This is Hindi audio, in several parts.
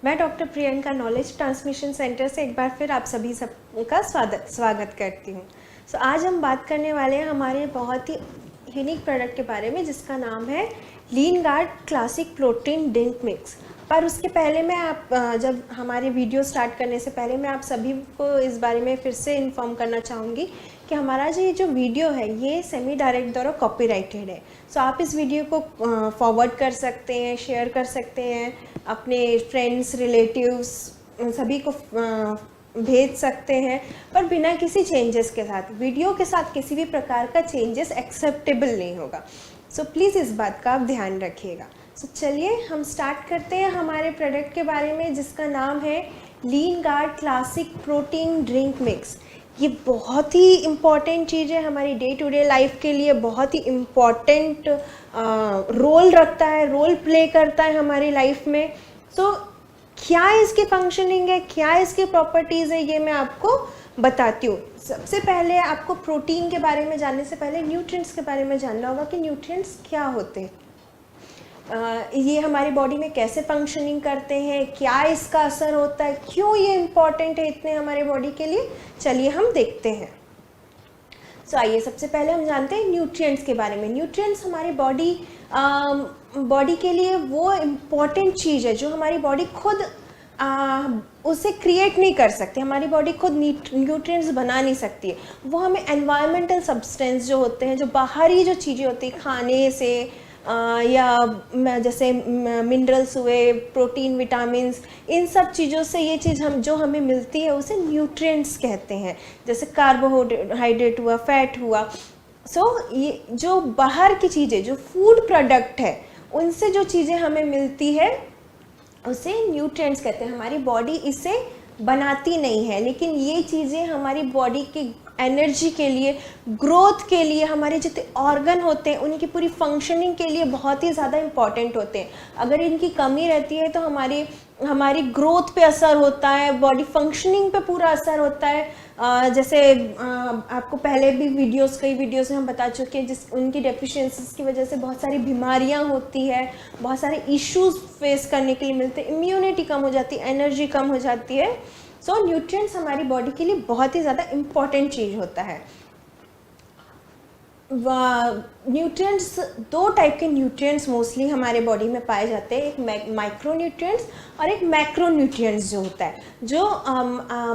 मैं doctor Priyanka knowledge transmission centre से एक बार फिर आप सभी सबका स्वागत करती हूँ। आज हम बात करने वाले हैं हमारे बहुत ही यूनिक प्रोडक्ट के बारे में, जिसका नाम है lean guard classic protein drink mix. पर उसके पहले मैं जब हमारी वीडियो स्टार्ट करने से पहले मैं आप सभी को इस बारे में फिर से इन्फॉर्म करना चाहूँगी कि हमारा जो वीडियो है ये सेमी डायरेक्ट द्वारा कॉपीराइटेड है। आप इस वीडियो को फॉरवर्ड कर सकते हैं, शेयर कर सकते हैं, अपने फ्रेंड्स रिलेटिव्स सभी को भेज सकते हैं, पर बिना किसी चेंजेस के साथ। वीडियो के साथ किसी भी प्रकार का चेंजेस एक्सेप्टेबल नहीं होगा। प्लीज़ इस बात का आप ध्यान रखिएगा। चलिए हम स्टार्ट करते हैं हमारे प्रोडक्ट के बारे में, जिसका नाम है lean guard classic protein drink mix. ये बहुत ही इम्पॉर्टेंट चीज़ है, हमारी डे टू डे लाइफ के लिए बहुत ही इम्पॉर्टेंट रोल रखता है, रोल प्ले करता है हमारी लाइफ में। क्या इसकी फंक्शनिंग है, क्या इसकी प्रॉपर्टीज़ है, ये मैं आपको बताती हूँ। सबसे पहले आपको प्रोटीन के बारे में जानने से पहले न्यूट्रिएंट्स के बारे में जानना होगा कि न्यूट्रिएंट्स क्या होते हैं, ये हमारी बॉडी में कैसे फंक्शनिंग करते हैं, क्या इसका असर होता है, क्यों ये इम्पॉर्टेंट है इतने हमारे बॉडी के लिए। चलिए हम देखते हैं। आइए सबसे पहले हम जानते हैं न्यूट्रिएंट्स के बारे में। न्यूट्रिएंट्स हमारी बॉडी के लिए वो इम्पॉर्टेंट चीज़ है जो हमारी बॉडी खुद उसे क्रिएट नहीं कर सकती। हमारी बॉडी खुद न्यूट्रिएंट्स बना नहीं सकती है। वो हमें एनवायरमेंटल सब्सटेंस जो होते हैं, जो बाहरी जो चीज़ें होती हैं खाने से या जैसे मिनरल्स हुए, प्रोटीन, विटामिन्स, इन सब चीज़ों से ये चीज़ जो हमें मिलती है उसे न्यूट्रिएंट्स कहते हैं। जैसे कार्बोहाइड्रेट हुआ, फैट हुआ। ये जो बाहर की चीज़ें, जो फूड प्रोडक्ट है, उनसे जो चीज़ें हमें मिलती है उसे न्यूट्रिएंट्स कहते हैं। हमारी बॉडी इसे बनाती नहीं है, लेकिन ये चीज़ें हमारी बॉडी की एनर्जी के लिए, ग्रोथ के लिए, हमारे जितने ऑर्गन होते हैं उनकी पूरी फंक्शनिंग के लिए बहुत ही ज़्यादा इम्पॉर्टेंट होते हैं। अगर इनकी कमी रहती है तो हमारी ग्रोथ पे असर होता है, बॉडी फंक्शनिंग पे पूरा असर होता है। जैसे आपको पहले भी कई वीडियोस में हम बता चुके हैं, उनकी डेफिशिएंसीज की वजह से बहुत सारी बीमारियां होती है, बहुत सारे इश्यूज फेस करने के लिए मिलते हैं, इम्यूनिटी कम हो जाती है, एनर्जी कम हो जाती है। न्यूट्रिएंट्स हमारी बॉडी के लिए बहुत ही ज़्यादा इम्पॉर्टेंट चीज़ होता है। न्यूट्रिएंट्स, दो टाइप के न्यूट्रिएंट्स मोस्टली हमारे बॉडी में पाए जाते हैं, एक माइक्रो न्यूट्रिएंट्स और एक मैक्रो न्यूट्रिएंट्स जो होता है। जो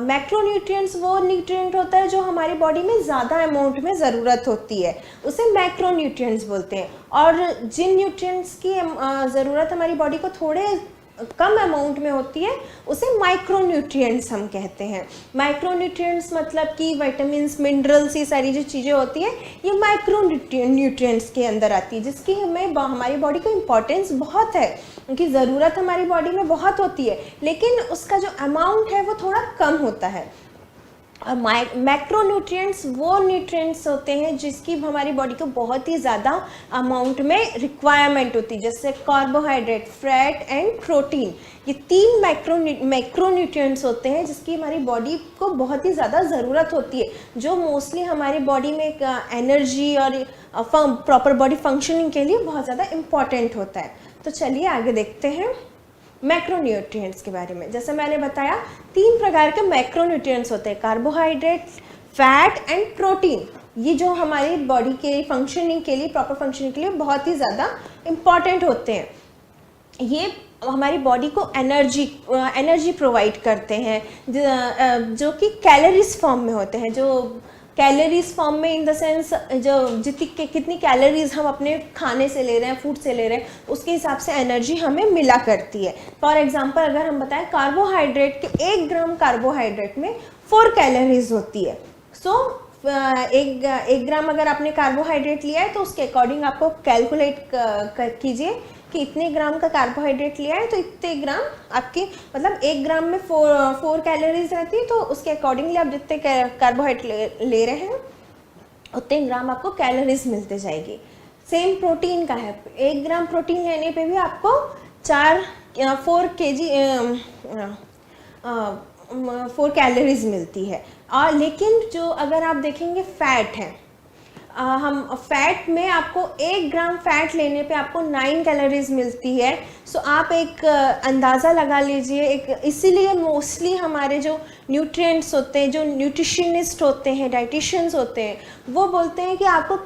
मैक्रो न्यूट्रिएंट्स वो न्यूट्रिएंट होता है जो हमारी बॉडी में ज़्यादा अमाउंट में ज़रूरत होती है, उसे मैक्रो न्यूट्रिएंट्स बोलते हैं। और जिन न्यूट्रिएंट्स की ज़रूरत हमारी बॉडी को थोड़े कम अमाउंट में होती है उसे माइक्रो न्यूट्रिएंट्स हम कहते हैं। माइक्रो न्यूट्रिएंट्स मतलब कि विटामिन्स, मिनरल्स, ये सारी जो चीज़ें होती हैं ये माइक्रो न्यूट्रिएंट्स के अंदर आती है, जिसकी हमारी बॉडी को इम्पोर्टेंस बहुत है, उनकी ज़रूरत हमारी बॉडी में बहुत होती है, लेकिन उसका जो अमाउंट है वो थोड़ा कम होता है। और मैक्रो न्यूट्रिएंट्स वो न्यूट्रिएंट्स होते हैं जिसकी हमारी बॉडी को बहुत ही ज़्यादा अमाउंट में रिक्वायरमेंट होती है, जैसे कार्बोहाइड्रेट, फैट एंड प्रोटीन। ये तीन मैक्रो न्यूट्रिएंट्स होते हैं जिसकी हमारी बॉडी को बहुत ही ज़्यादा ज़रूरत होती है, जो मोस्टली हमारी बॉडी में एनर्जी और प्रॉपर बॉडी फंक्शनिंग के लिए बहुत ज़्यादा इम्पॉर्टेंट होता है। तो चलिए आगे देखते हैं मैक्रोन्यूट्रिएंट्स के बारे में। जैसे मैंने बताया 3 प्रकार के मैक्रोन्यूट्रिएंट्स होते हैं, कार्बोहाइड्रेट, फैट एंड प्रोटीन। ये जो हमारी बॉडी के फंक्शनिंग के लिए, प्रॉपर फंक्शनिंग के लिए बहुत ही ज़्यादा इम्पॉर्टेंट होते हैं। ये हमारी बॉडी को एनर्जी प्रोवाइड करते हैं, जो कि कैलोरीज फॉर्म में होते हैं। जो कैलोरीज फॉर्म में इन द सेंस जो कितनी कैलोरीज हम अपने खाने से ले रहे हैं, फूड से ले रहे हैं, उसके हिसाब से एनर्जी हमें मिला करती है। फॉर एग्जांपल अगर हम बताएं कार्बोहाइड्रेट के 1 ग्राम कार्बोहाइड्रेट में 4 कैलोरीज होती है। सो 1 ग्राम अगर आपने कार्बोहाइड्रेट लिया है तो उसके अकॉर्डिंग आपको कैलकुलेट कीजिए कि इतने ग्राम का कार्बोहाइड्रेट लिया है तो इतने ग्राम आपकी, मतलब 1 ग्राम में 4 कैलोरीज रहती है, तो उसके अकॉर्डिंगली आप जितने कार्बोहाइड्रेट ले रहे हैं उतने ग्राम आपको कैलोरीज मिलते जाएगी। सेम प्रोटीन का है, 1 ग्राम प्रोटीन लेने पे भी आपको 4 कैलोरीज मिलती है। और लेकिन जो अगर आप देखेंगे फैट है, हम फैट में आपको 1 ग्राम फैट लेने पे आपको 9 कैलोरीज मिलती है। सो आप एक अंदाज़ा लगा लीजिए। इसीलिए मोस्टली हमारे जो न्यूट्रिएंट्स होते हैं, जो न्यूट्रिशनिस्ट होते हैं, डाइटिशियंस होते हैं, वो बोलते हैं कि आपको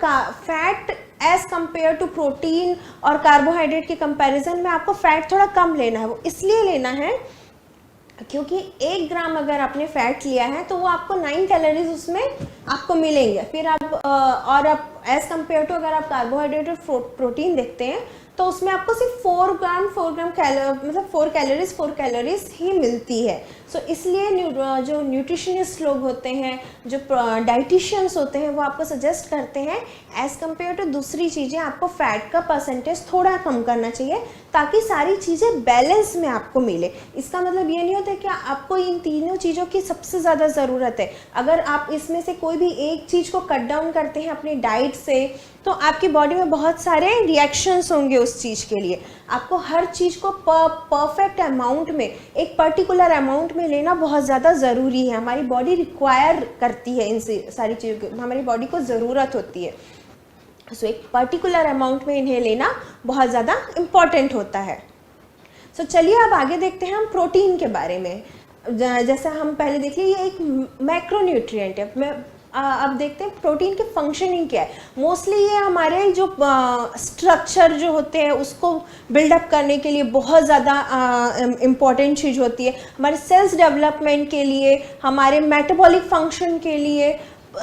fat as compare to protein और कार्बोहाइड्रेट के कंपैरिजन में आपको फैट थोड़ा कम लेना है। वो इसलिए लेना है क्योंकि 1 ग्राम अगर आपने फैट लिया है तो वो आपको 9 कैलोरीज उसमें आपको मिलेंगे। फिर आप और आप एज कम्पेयर टू अगर आप कार्बोहाइड्रेट और प्रोटीन देखते हैं तो उसमें आपको सिर्फ 4 ग्राम मतलब 4 कैलोरीज ही मिलती है। सो इसलिए जो न्यूट्रिशनिस्ट लोग होते हैं, जो डाइटिशियंस होते हैं, वो आपको सजेस्ट करते हैं एज़ कम्पेयर टू दूसरी चीज़ें आपको फ़ैट का परसेंटेज थोड़ा कम करना चाहिए ताकि सारी चीज़ें बैलेंस में आपको मिले। इसका मतलब ये नहीं होता कि आपको इन तीनों चीज़ों की सबसे ज़्यादा ज़रूरत है। अगर आप इसमें से कोई भी एक चीज़ को कट डाउन करते हैं अपनी डाइट से तो आपकी बॉडी में बहुत सारे रिएक्शंस होंगे उस चीज़ के लिए। आपको हर चीज़ को परफेक्ट अमाउंट में, एक पर्टिकुलर अमाउंट में लेना बहुत ज़्यादा ज़रूरी है। हमारी बॉडी रिक्वायर करती है इन सारी चीज़ों की, हमारी बॉडी को ज़रूरत होती है। सो एक पर्टिकुलर अमाउंट में इन्हें लेना बहुत ज़्यादा इम्पॉर्टेंट होता है। सो चलिए अब आगे देखते हैं हम प्रोटीन के बारे में। जैसा हम पहले देख लिए, ये एक मैक्रोन्यूट्रिएंट है। अब देखते हैं प्रोटीन की फंक्शनिंग क्या है। मोस्टली ये हमारे जो स्ट्रक्चर जो होते हैं उसको बिल्डअप करने के लिए बहुत ज़्यादा इम्पॉर्टेंट चीज़ होती है। हमारे सेल्स डेवलपमेंट के लिए, हमारे मेटाबॉलिक फंक्शन के लिए,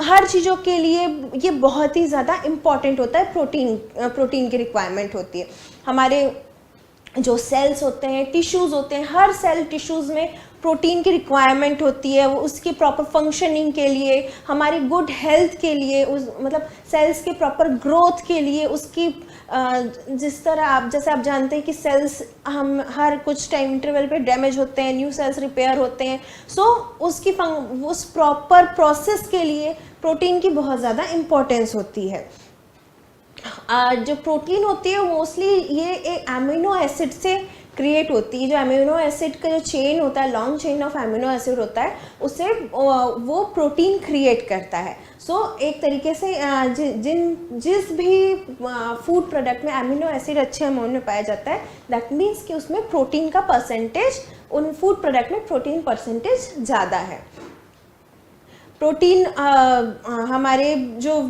हर चीज़ों के लिए ये बहुत ही ज़्यादा इम्पॉर्टेंट होता है। प्रोटीन की रिक्वायरमेंट होती है। हमारे जो सेल्स होते हैं, टिश्यूज़ होते हैं, हर सेल टिश्यूज़ में प्रोटीन की रिक्वायरमेंट होती है। वो उसकी प्रॉपर फंक्शनिंग के लिए, हमारी गुड हेल्थ के लिए, मतलब सेल्स के प्रॉपर ग्रोथ के लिए, उसकी जिस तरह जैसे आप जानते हैं कि सेल्स हम हर कुछ टाइम इंटरवल पे डैमेज होते हैं, न्यू सेल्स रिपेयर होते हैं। सो उस प्रॉपर प्रोसेस के लिए प्रोटीन की बहुत ज़्यादा इम्पोर्टेंस होती है। जो प्रोटीन होती है मोस्टली ये एक अमीनो एसिड से क्रिएट होती है। जो अमीनो एसिड का जो चेन होता है, long chain of amino acid होता है, उससे वो प्रोटीन क्रिएट करता है। सो एक तरीके से जिस भी फूड प्रोडक्ट में अमीनो एसिड अच्छे अमाउंट में पाया जाता है, दैट मीन्स कि उसमें प्रोटीन का परसेंटेज, उन फूड प्रोडक्ट में प्रोटीन परसेंटेज ज़्यादा है। प्रोटीन हमारे जो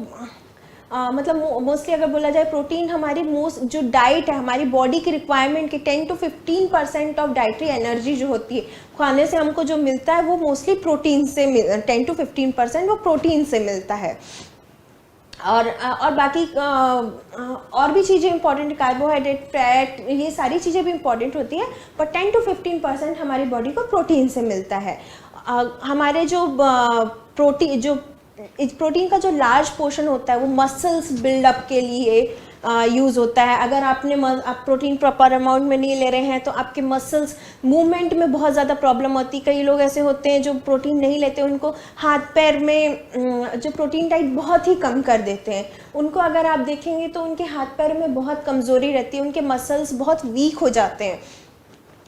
मतलब मोस्टली अगर बोला जाए, प्रोटीन हमारी जो डाइट है, हमारी बॉडी की रिक्वायरमेंट की 10 to 15% ऑफ डाइटरी एनर्जी जो होती है खाने से हमको जो मिलता है, वो मोस्टली प्रोटीन से 10 to 15% वो प्रोटीन से मिलता है। और बाकी और भी चीज़ें इंपॉर्टेंट, कार्बोहाइड्रेट, फैट, ये सारी चीज़ें भी इंपॉर्टेंट होती हैं, पर 10 to 15% हमारी बॉडी को प्रोटीन से मिलता है। हमारे जो प्रोटीन का जो लार्ज पोर्शन होता है वो मसल्स बिल्डअप के लिए यूज़ होता है। अगर आप प्रोटीन प्रॉपर अमाउंट में नहीं ले रहे हैं तो आपके मसल्स मूवमेंट में बहुत ज़्यादा प्रॉब्लम होती है। कई लोग ऐसे होते हैं जो प्रोटीन नहीं लेते, उनको हाथ पैर में जो प्रोटीन डाइट बहुत ही कम कर देते हैं। उनको अगर आप देखेंगे तो उनके हाथ पैर में बहुत कमज़ोरी रहती है, उनके मसल्स बहुत वीक हो जाते हैं।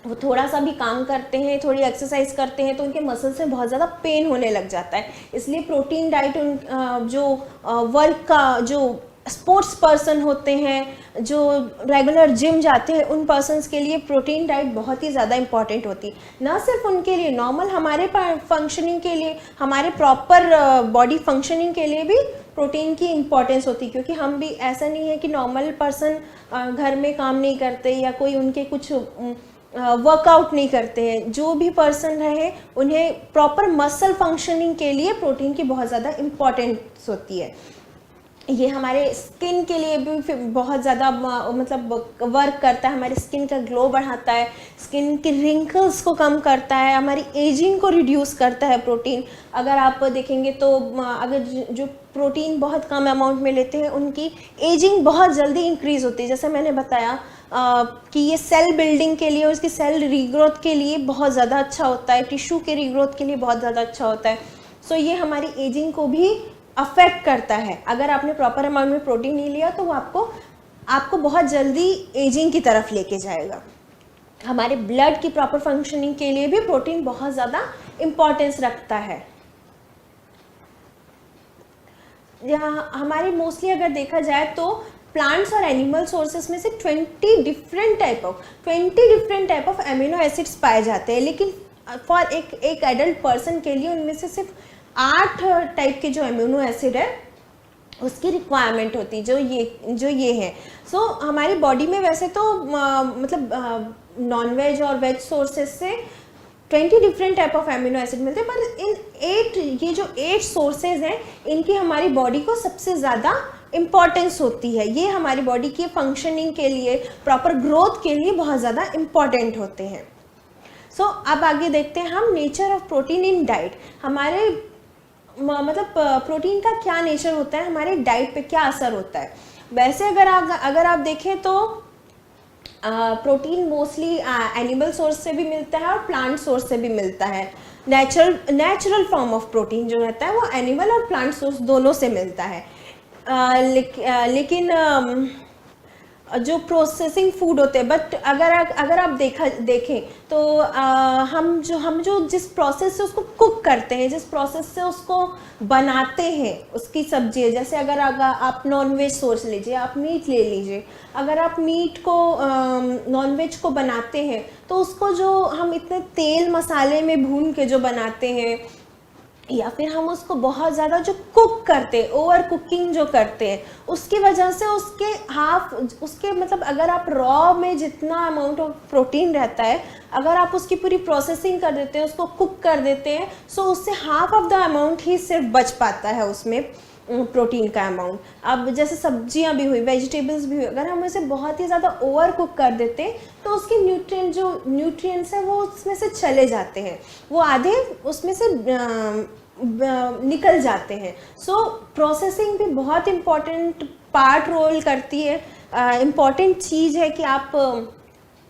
वो थोड़ा सा भी काम करते हैं, थोड़ी एक्सरसाइज करते हैं तो उनके मसल्स में बहुत ज़्यादा पेन होने लग जाता है। इसलिए प्रोटीन डाइट जो वर्क का जो स्पोर्ट्स पर्सन होते हैं, जो रेगुलर जिम जाते हैं, उन पर्सन्स के लिए प्रोटीन डाइट बहुत ही ज़्यादा इंपॉर्टेंट होती है। ना सिर्फ उनके लिए, नॉर्मल हमारे फंक्शनिंग के लिए, हमारे प्रॉपर बॉडी फंक्शनिंग के लिए भी प्रोटीन की इम्पॉर्टेंस होती है। क्योंकि हम भी, ऐसा नहीं है कि नॉर्मल पर्सन घर में काम नहीं करते या कोई उनके कुछ वर्कआउट नहीं करते हैं, जो भी पर्सन रहे उन्हें प्रॉपर मसल फंक्शनिंग के लिए प्रोटीन की बहुत ज़्यादा इम्पॉर्टेंस होती है। ये हमारे स्किन के लिए भी बहुत ज़्यादा मतलब वर्क करता है, हमारी स्किन का ग्लो बढ़ाता है, स्किन के रिंकल्स को कम करता है, हमारी एजिंग को रिड्यूस करता है प्रोटीन। अगर आप देखेंगे तो अगर जो प्रोटीन बहुत कम अमाउंट में लेते हैं उनकी एजिंग बहुत जल्दी इंक्रीज़ होती है। जैसे मैंने बताया कि ये सेल बिल्डिंग के लिए और उसकी सेल रीग्रोथ के लिए बहुत ज़्यादा अच्छा होता है, टिश्यू के रीग्रोथ के लिए बहुत ज़्यादा अच्छा होता है। सो ये हमारी एजिंग को भी अफेक्ट करता है। अगर आपने प्रॉपर अमाउंट में प्रोटीन नहीं लिया तो वो आपको बहुत जल्दी एजिंग की तरफ लेके जाएगा। हमारे ब्लड की प्रॉपर फंक्शनिंग के लिए भी प्रोटीन बहुत ज़्यादा इम्पॉर्टेंस रखता है। यहाँ हमारे मोस्टली अगर देखा जाए तो प्लांट्स और एनिमल सोर्सेस में से 20 different type of amino acids पाए जाते हैं, लेकिन फॉर एक एडल्ट पर्सन के लिए उनमें से सिर्फ 8 टाइप के जो अमीनो एसिड है उसकी रिक्वायरमेंट होती है, जो ये है। सो हमारी बॉडी में वैसे तो मतलब नॉन वेज और वेज सोर्सेस से 20 different type of amino acid मिलते हैं, पर ये जो 8 सोर्सेज हैं इनकी हमारी बॉडी को सबसे ज़्यादा इम्पॉर्टेंस होती है। ये हमारी बॉडी की फंक्शनिंग के लिए, प्रॉपर ग्रोथ के लिए बहुत ज़्यादा इम्पॉर्टेंट होते हैं। सो अब आगे देखते हैं हम nature of protein in diet. हमारे मतलब प्रोटीन का क्या नेचर होता है, हमारे डाइट पे क्या असर होता है। वैसे अगर आप देखें तो प्रोटीन मोस्टली एनिमल सोर्स से भी मिलता है और प्लांट सोर्स से भी मिलता है। नेचुरल फॉर्म ऑफ प्रोटीन जो रहता है वो एनिमल और प्लांट सोर्स दोनों से मिलता है। लेकिन जो प्रोसेसिंग फूड होते हैं, बट अगर आप देखें तो हम जो जिस प्रोसेस से उसको कुक करते हैं, जिस प्रोसेस से उसको बनाते हैं उसकी सब्जी, जैसे अगर आप नॉन वेज सोर्स लीजिए, आप मीट ले लीजिए। अगर आप मीट को नॉन वेज को बनाते हैं तो उसको जो हम इतने तेल मसाले में भून के जो बनाते हैं, या फिर हम उसको बहुत ज़्यादा जो कुक करते हैं, ओवर कुकिंग जो करते हैं, उसकी वजह से उसके मतलब अगर आप रॉ में जितना अमाउंट ऑफ प्रोटीन रहता है, अगर आप उसकी पूरी प्रोसेसिंग कर देते हैं, उसको कुक कर देते हैं, सो उससे हाफ ऑफ द अमाउंट ही सिर्फ बच पाता है उसमें प्रोटीन का अमाउंट। अब जैसे सब्जियां भी हुई, वेजिटेबल्स भी हुई, अगर हम उसे बहुत ही ज़्यादा ओवर कुक कर देते हैं तो उसके न्यूट्रिएंट्स हैं वो उसमें से चले जाते हैं, वो आधे उसमें से निकल जाते हैं। सो प्रोसेसिंग भी बहुत इम्पॉर्टेंट पार्ट रोल करती है। इम्पॉर्टेंट चीज़ है कि आप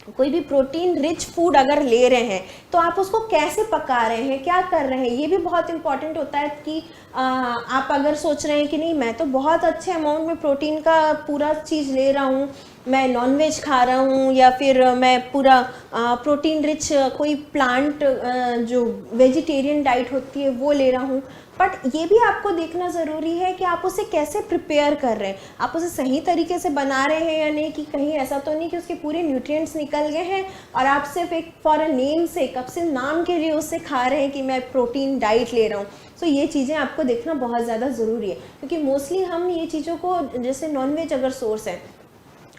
कोई भी प्रोटीन रिच फूड अगर ले रहे हैं तो आप उसको कैसे पका रहे हैं, क्या कर रहे हैं, ये भी बहुत इंपॉर्टेंट होता है। कि आप अगर सोच रहे हैं कि नहीं, मैं तो बहुत अच्छे अमाउंट में प्रोटीन का पूरा चीज़ ले रहा हूँ, मैं नॉन वेज खा रहा हूँ, या फिर मैं पूरा प्रोटीन रिच कोई प्लांट जो वेजिटेरियन डाइट होती है वो ले रहा हूँ, बट ये भी आपको देखना ज़रूरी है कि आप उसे कैसे प्रिपेयर कर रहे हैं, आप उसे सही तरीके से बना रहे हैं या नहीं, कि कहीं ऐसा तो नहीं कि उसके पूरे न्यूट्रिएंट्स निकल गए हैं और आप सिर्फ एक फॉर अ नेम से, कब से नाम के लिए उससे खा रहे हैं कि मैं प्रोटीन डाइट ले रहा हूँ। सो ये चीज़ें आपको देखना बहुत ज़्यादा ज़रूरी है, क्योंकि मोस्टली हम ये चीज़ों को, जैसे नॉन वेज अगर सोर्स है,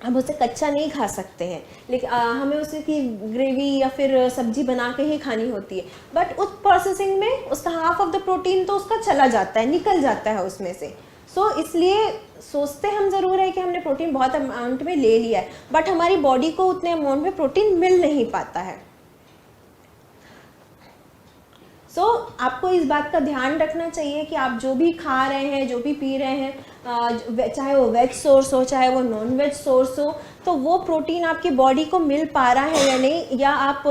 हम उसे कच्चा नहीं खा सकते हैं, लेकिन हमें उसे की ग्रेवी या फिर सब्जी बना के ही खानी होती है, बट उस प्रोसेसिंग में उसका हाफ ऑफ द प्रोटीन तो उसका चला जाता है, निकल जाता है उसमें से। सो इसलिए सोचते हम ज़रूर है कि हमने प्रोटीन बहुत अमाउंट में ले लिया है, बट हमारी बॉडी को उतने अमाउंट में प्रोटीन मिल नहीं पाता है। सो आपको इस बात का ध्यान रखना चाहिए कि आप जो भी खा रहे हैं, जो भी पी रहे हैं, चाहे वो वेज सोर्स हो चाहे वो नॉन वेज सोर्स हो, तो वो प्रोटीन आपकी बॉडी को मिल पा रहा है या नहीं, या आप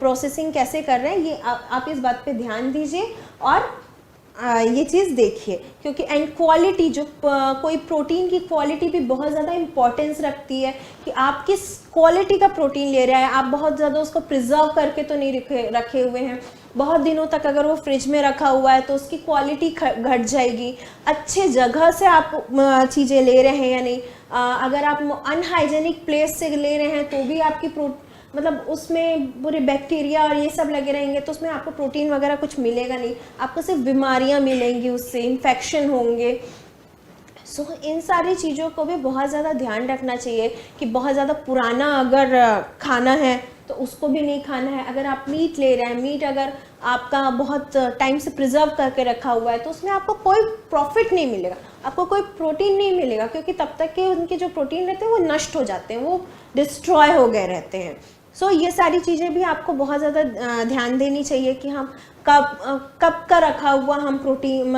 प्रोसेसिंग कैसे कर रहे हैं, ये आप इस बात पे ध्यान दीजिए और ये चीज़ देखिए, क्योंकि एंड क्वालिटी जो कोई प्रोटीन की क्वालिटी भी बहुत ज़्यादा इम्पोर्टेंस रखती है कि आप किस क्वालिटी का प्रोटीन ले रहे हैं। आप बहुत ज़्यादा उसको प्रिजर्व करके तो नहीं रखे हुए हैं, बहुत दिनों तक अगर वो फ्रिज में रखा हुआ है तो उसकी क्वालिटी घट जाएगी। अच्छे जगह से आप चीज़ें ले रहे हैं या नहीं, अगर आप अनहाइजेनिक प्लेस से ले रहे हैं तो भी आपकी मतलब उसमें पूरे बैक्टीरिया और ये सब लगे रहेंगे तो उसमें आपको प्रोटीन वगैरह कुछ मिलेगा नहीं, आपको सिर्फ बीमारियां मिलेंगी, उससे इन्फेक्शन होंगे। सो इन सारी चीज़ों को भी बहुत ज़्यादा ध्यान रखना चाहिए कि बहुत ज़्यादा पुराना अगर खाना है तो उसको भी नहीं खाना है। अगर आप मीट ले रहे हैं, मीट अगर आपका बहुत टाइम से प्रिजर्व करके रखा हुआ है तो उसमें आपको कोई प्रॉफिट नहीं मिलेगा, आपको कोई प्रोटीन नहीं मिलेगा, क्योंकि तब तक के उनके जो प्रोटीन रहते हैं वो नष्ट हो जाते हैं, वो डिस्ट्रॉय हो गए रहते हैं। सो ये सारी चीज़ें भी आपको बहुत ज़्यादा ध्यान देनी चाहिए कि हम कब का रखा हुआ हम प्रोटीन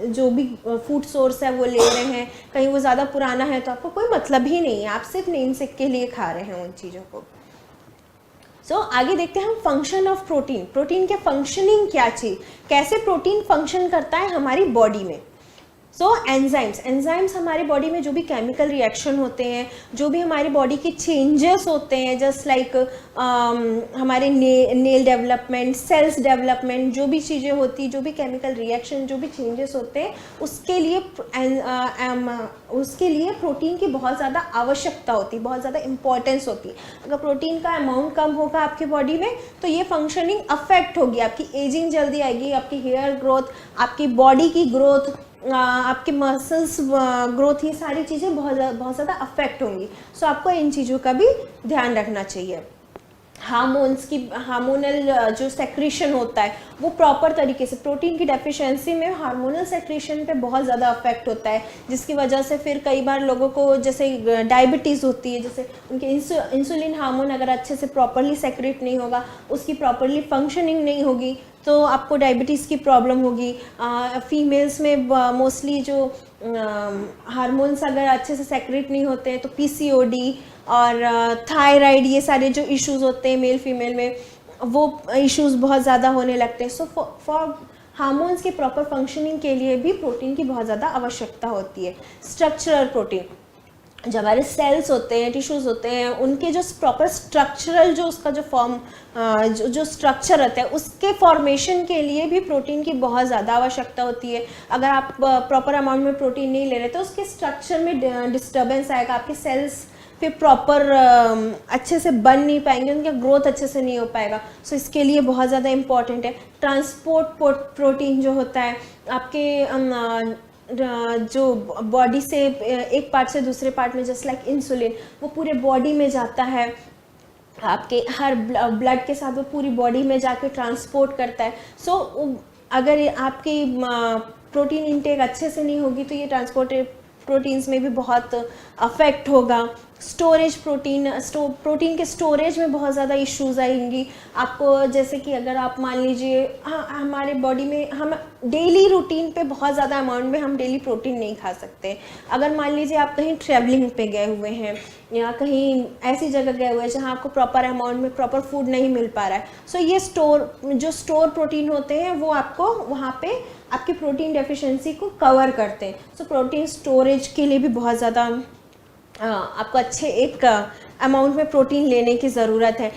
जो भी फूड सोर्स है वो ले रहे हैं। कहीं वो ज़्यादा पुराना है तो आपको कोई मतलब ही नहीं है, आप सिर्फ नेम सिक के लिए खा रहे हैं उन चीज़ों को। सो आगे देखते हैं हम फंक्शन ऑफ प्रोटीन। प्रोटीन के फंक्शनिंग क्या चीज़, कैसे प्रोटीन फंक्शन करता है हमारी बॉडी में। सो एंजाइम्स हमारी बॉडी में जो भी केमिकल रिएक्शन होते हैं, जो भी हमारी बॉडी के चेंजेस होते हैं, जस्ट लाइक हमारे नेल डेवलपमेंट, सेल्स डेवलपमेंट, जो भी चीज़ें होती, जो भी केमिकल रिएक्शन, जो भी चेंजेस होते हैं, उसके लिए प्रोटीन की बहुत ज़्यादा आवश्यकता होती है, बहुत ज़्यादा इंपॉर्टेंस होती है। अगर प्रोटीन का अमाउंट कम होगा आपकी बॉडी में तो ये फंक्शनिंग अफेक्ट होगी, आपकी एजिंग जल्दी आएगी, आपकी हेयर ग्रोथ, आपकी बॉडी की ग्रोथ, आपके मसल्स ग्रोथ, ये सारी चीज़ें बहुत ज़्यादा अफेक्ट होंगी। सो आपको इन चीज़ों का भी ध्यान रखना चाहिए। हार्मोनल जो सेक्रीशन होता है वो प्रॉपर तरीके से, प्रोटीन की डेफिशिएंसी में हार्मोनल सेक्रीशन पे बहुत ज़्यादा अफेक्ट होता है, जिसकी वजह से फिर कई बार लोगों को जैसे डायबिटीज़ होती है, जैसे उनके इंसुलिन हार्मोन अगर अच्छे से प्रॉपरली सेक्रेट नहीं होगा, उसकी प्रॉपरली फंक्शनिंग नहीं होगी तो आपको डायबिटीज़ की प्रॉब्लम होगी। फीमेल्स में मोस्टली जो हार्मोन्स अगर अच्छे से सेक्रेट नहीं होते हैं तो पीसीओडी और थायराइड, ये सारे जो इश्यूज होते हैं मेल फीमेल में, वो इश्यूज बहुत ज़्यादा होने लगते हैं। सो फॉर हार्मोन्स के प्रॉपर फंक्शनिंग के लिए भी प्रोटीन की बहुत ज़्यादा आवश्यकता होती है। स्ट्रक्चरल प्रोटीन, जो हमारे सेल्स होते हैं, टिश्यूज़ होते हैं, उनके जो प्रॉपर स्ट्रक्चरल जो उसका जो फॉर्म जो स्ट्रक्चर रहता है उसके फॉर्मेशन के लिए भी प्रोटीन की बहुत ज़्यादा आवश्यकता होती है। अगर आप प्रॉपर अमाउंट में प्रोटीन नहीं ले रहे तो उसके स्ट्रक्चर में डिस्टर्बेंस आएगा, आपके सेल्स फिर प्रॉपर अच्छे से बन नहीं पाएंगे, उनका ग्रोथ अच्छे से नहीं हो पाएगा। सो इसके लिए बहुत ज़्यादा इम्पॉर्टेंट है। ट्रांसपोर्ट प्रोटीन जो होता है आपके जो बॉडी से एक पार्ट से दूसरे पार्ट में, जस्ट लाइक इंसुलिन, वो पूरे बॉडी में जाता है, आपके हर ब्लड के साथ वो पूरी बॉडी में जाके ट्रांसपोर्ट करता है। सो अगर आपकी प्रोटीन इंटेक अच्छे से नहीं होगी तो ये ट्रांसपोर्टेड प्रोटीन्स में भी बहुत अफेक्ट होगा। स्टोरेज प्रोटीन के स्टोरेज में बहुत ज़्यादा इश्यूज आएंगी आपको, जैसे कि अगर आप मान लीजिए हमारे बॉडी में हम डेली रूटीन पे बहुत ज़्यादा अमाउंट में हम डेली प्रोटीन नहीं खा सकते। अगर मान लीजिए आप कहीं ट्रैवलिंग पे गए हुए हैं या कहीं ऐसी जगह गए हुए हैं जहाँ आपको प्रॉपर अमाउंट में प्रॉपर फूड नहीं मिल पा रहा है, सो ये स्टोर प्रोटीन होते हैं वो आपको वहाँ पे आपकी प्रोटीन डेफिशिएंसी को कवर करते हैं। सो प्रोटीन स्टोरेज के लिए भी बहुत ज़्यादा आपको अच्छे एक अमाउंट में प्रोटीन लेने की ज़रूरत है।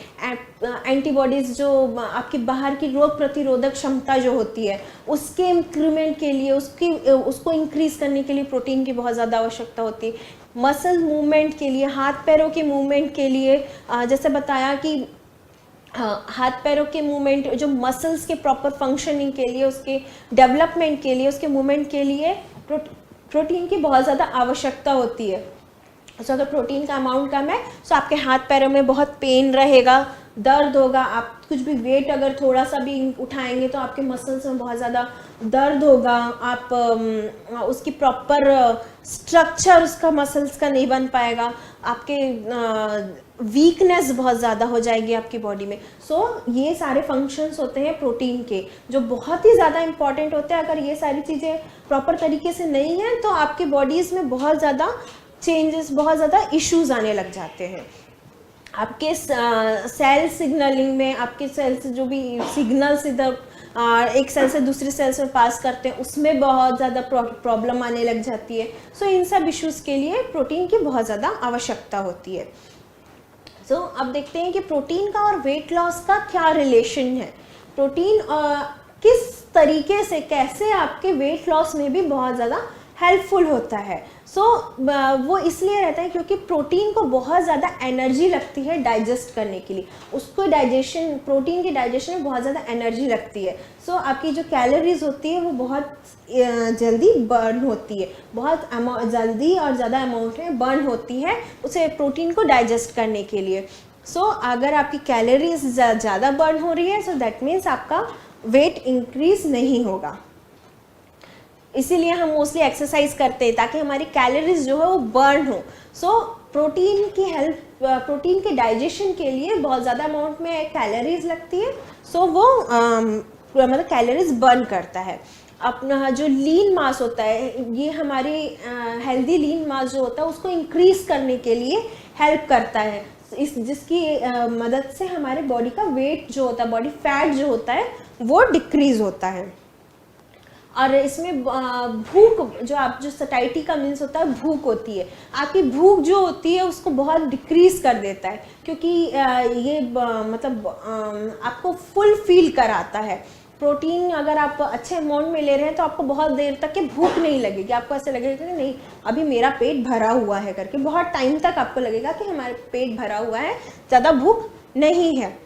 एंटीबॉडीज़ जो आपकी बाहर की रोग प्रतिरोधक क्षमता जो होती है उसके इंक्रीमेंट के लिए, उसको इंक्रीज़ करने के लिए प्रोटीन की बहुत ज़्यादा आवश्यकता होती है। मसल मूवमेंट के लिए, हाथ पैरों के मूवमेंट के लिए, जैसे बताया कि हाथ पैरों के मूवमेंट, जो मसल्स के प्रॉपर फंक्शनिंग के लिए, उसके डेवलपमेंट के लिए, उसके मूवमेंट के लिए प्रोटीन की बहुत ज़्यादा आवश्यकता होती है। सो अगर प्रोटीन का अमाउंट कम है तो आपके हाथ पैरों में बहुत पेन रहेगा, दर्द होगा। आप कुछ भी वेट अगर थोड़ा सा भी उठाएंगे तो आपके मसल्स में बहुत ज़्यादा दर्द होगा। आप उसकी प्रॉपर स्ट्रक्चर उसका मसल्स का नहीं बन पाएगा, आपके वीकनेस बहुत ज़्यादा हो जाएगी आपकी बॉडी में। सो ये सारे फंक्शंस होते हैं प्रोटीन के जो बहुत ही ज़्यादा इंपॉर्टेंट होते हैं। अगर ये सारी चीज़ें प्रॉपर तरीके से नहीं हैं तो आपकी बॉडीज़ में बहुत ज़्यादा चेंजेस, बहुत ज़्यादा इश्यूज आने लग जाते हैं। आपके सेल सिग्नलिंग में, आपके सेल से जो भी सिग्नल्स इधर एक सेल से दूसरे सेल्स में पास करते हैं, उसमें बहुत ज़्यादा प्रॉब्लम आने लग जाती है। सो इन सब इश्यूज़ के लिए प्रोटीन की बहुत ज़्यादा आवश्यकता होती है। सो अब देखते हैं कि प्रोटीन का और वेट लॉस का क्या रिलेशन है। प्रोटीन किस तरीके से, कैसे आपके वेट लॉस में भी बहुत ज़्यादा हेल्पफुल होता है। वो इसलिए रहता है क्योंकि प्रोटीन को बहुत ज़्यादा एनर्जी लगती है डाइजेस्ट करने के लिए। उसको डाइजेशन, प्रोटीन की डाइजेशन में बहुत ज़्यादा एनर्जी लगती है। आपकी जो कैलोरीज होती है वो बहुत जल्दी बर्न होती है, बहुत जल्दी और ज़्यादा अमाउंट में बर्न होती है उसे प्रोटीन को डाइजेस्ट करने के लिए। अगर आपकी कैलोरीज ज़्यादा बर्न हो रही है, दैट मीन्स आपका वेट इंक्रीज नहीं होगा। इसीलिए हम मोस्टली एक्सरसाइज करते हैं ताकि हमारी कैलोरीज जो है वो बर्न हो। प्रोटीन की हेल्प, प्रोटीन के डाइजेशन के लिए बहुत ज़्यादा अमाउंट में कैलोरीज लगती है। वो मतलब कैलोरीज बर्न करता है। अपना जो लीन मास होता है, ये हमारी हेल्दी लीन मास जो होता है उसको इंक्रीज करने के लिए हेल्प करता है, जिसकी मदद से हमारे बॉडी का वेट जो होता है, बॉडी फैट जो होता है वो डिक्रीज होता है। और इसमें भूख, जो आप जो सटाइटी का मीन्स होता है भूख होती है, आपकी भूख जो होती है उसको बहुत डिक्रीज कर देता है, क्योंकि ये मतलब आपको फुल फील कराता है। प्रोटीन अगर आप अच्छे अमाउंट में ले रहे हैं तो आपको बहुत देर तक के भूख नहीं लगेगी, आपको ऐसे लगेगा कि नहीं अभी मेरा पेट भरा हुआ है करके, बहुत टाइम तक आपको लगेगा कि हमारे पेट भरा हुआ है, ज़्यादा भूख नहीं है।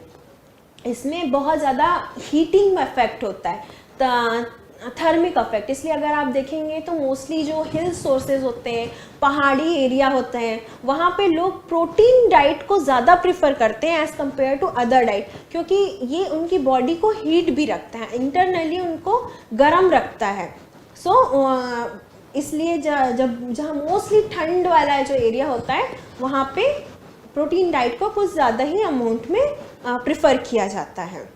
इसमें बहुत ज़्यादा हीटिंग इफेक्ट होता है, थर्मिक इफेक्ट। इसलिए अगर आप देखेंगे तो मोस्टली जो हिल सोर्सेज होते हैं, पहाड़ी एरिया होते हैं, वहाँ पे लोग प्रोटीन डाइट को ज़्यादा प्रिफर करते हैं as compare to other diet, क्योंकि ये उनकी बॉडी को हीट भी रखता है, इंटरनली उनको गर्म रखता है। इसलिए जहाँ मोस्टली ठंड वाला जो एरिया होता है वहाँ पे प्रोटीन डाइट को कुछ ज़्यादा ही अमाउंट में प्रिफर किया जाता है।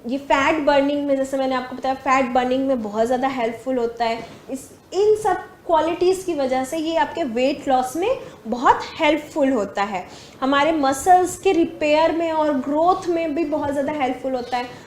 ये फैट बर्निंग में, जैसे मैंने आपको बताया, फैट बर्निंग में बहुत ज़्यादा हेल्पफुल होता है। इन सब क्वालिटीज़ की वजह से ये आपके वेट लॉस में बहुत हेल्पफुल होता है। हमारे मसल्स के रिपेयर में और ग्रोथ में भी बहुत ज़्यादा हेल्पफुल होता है।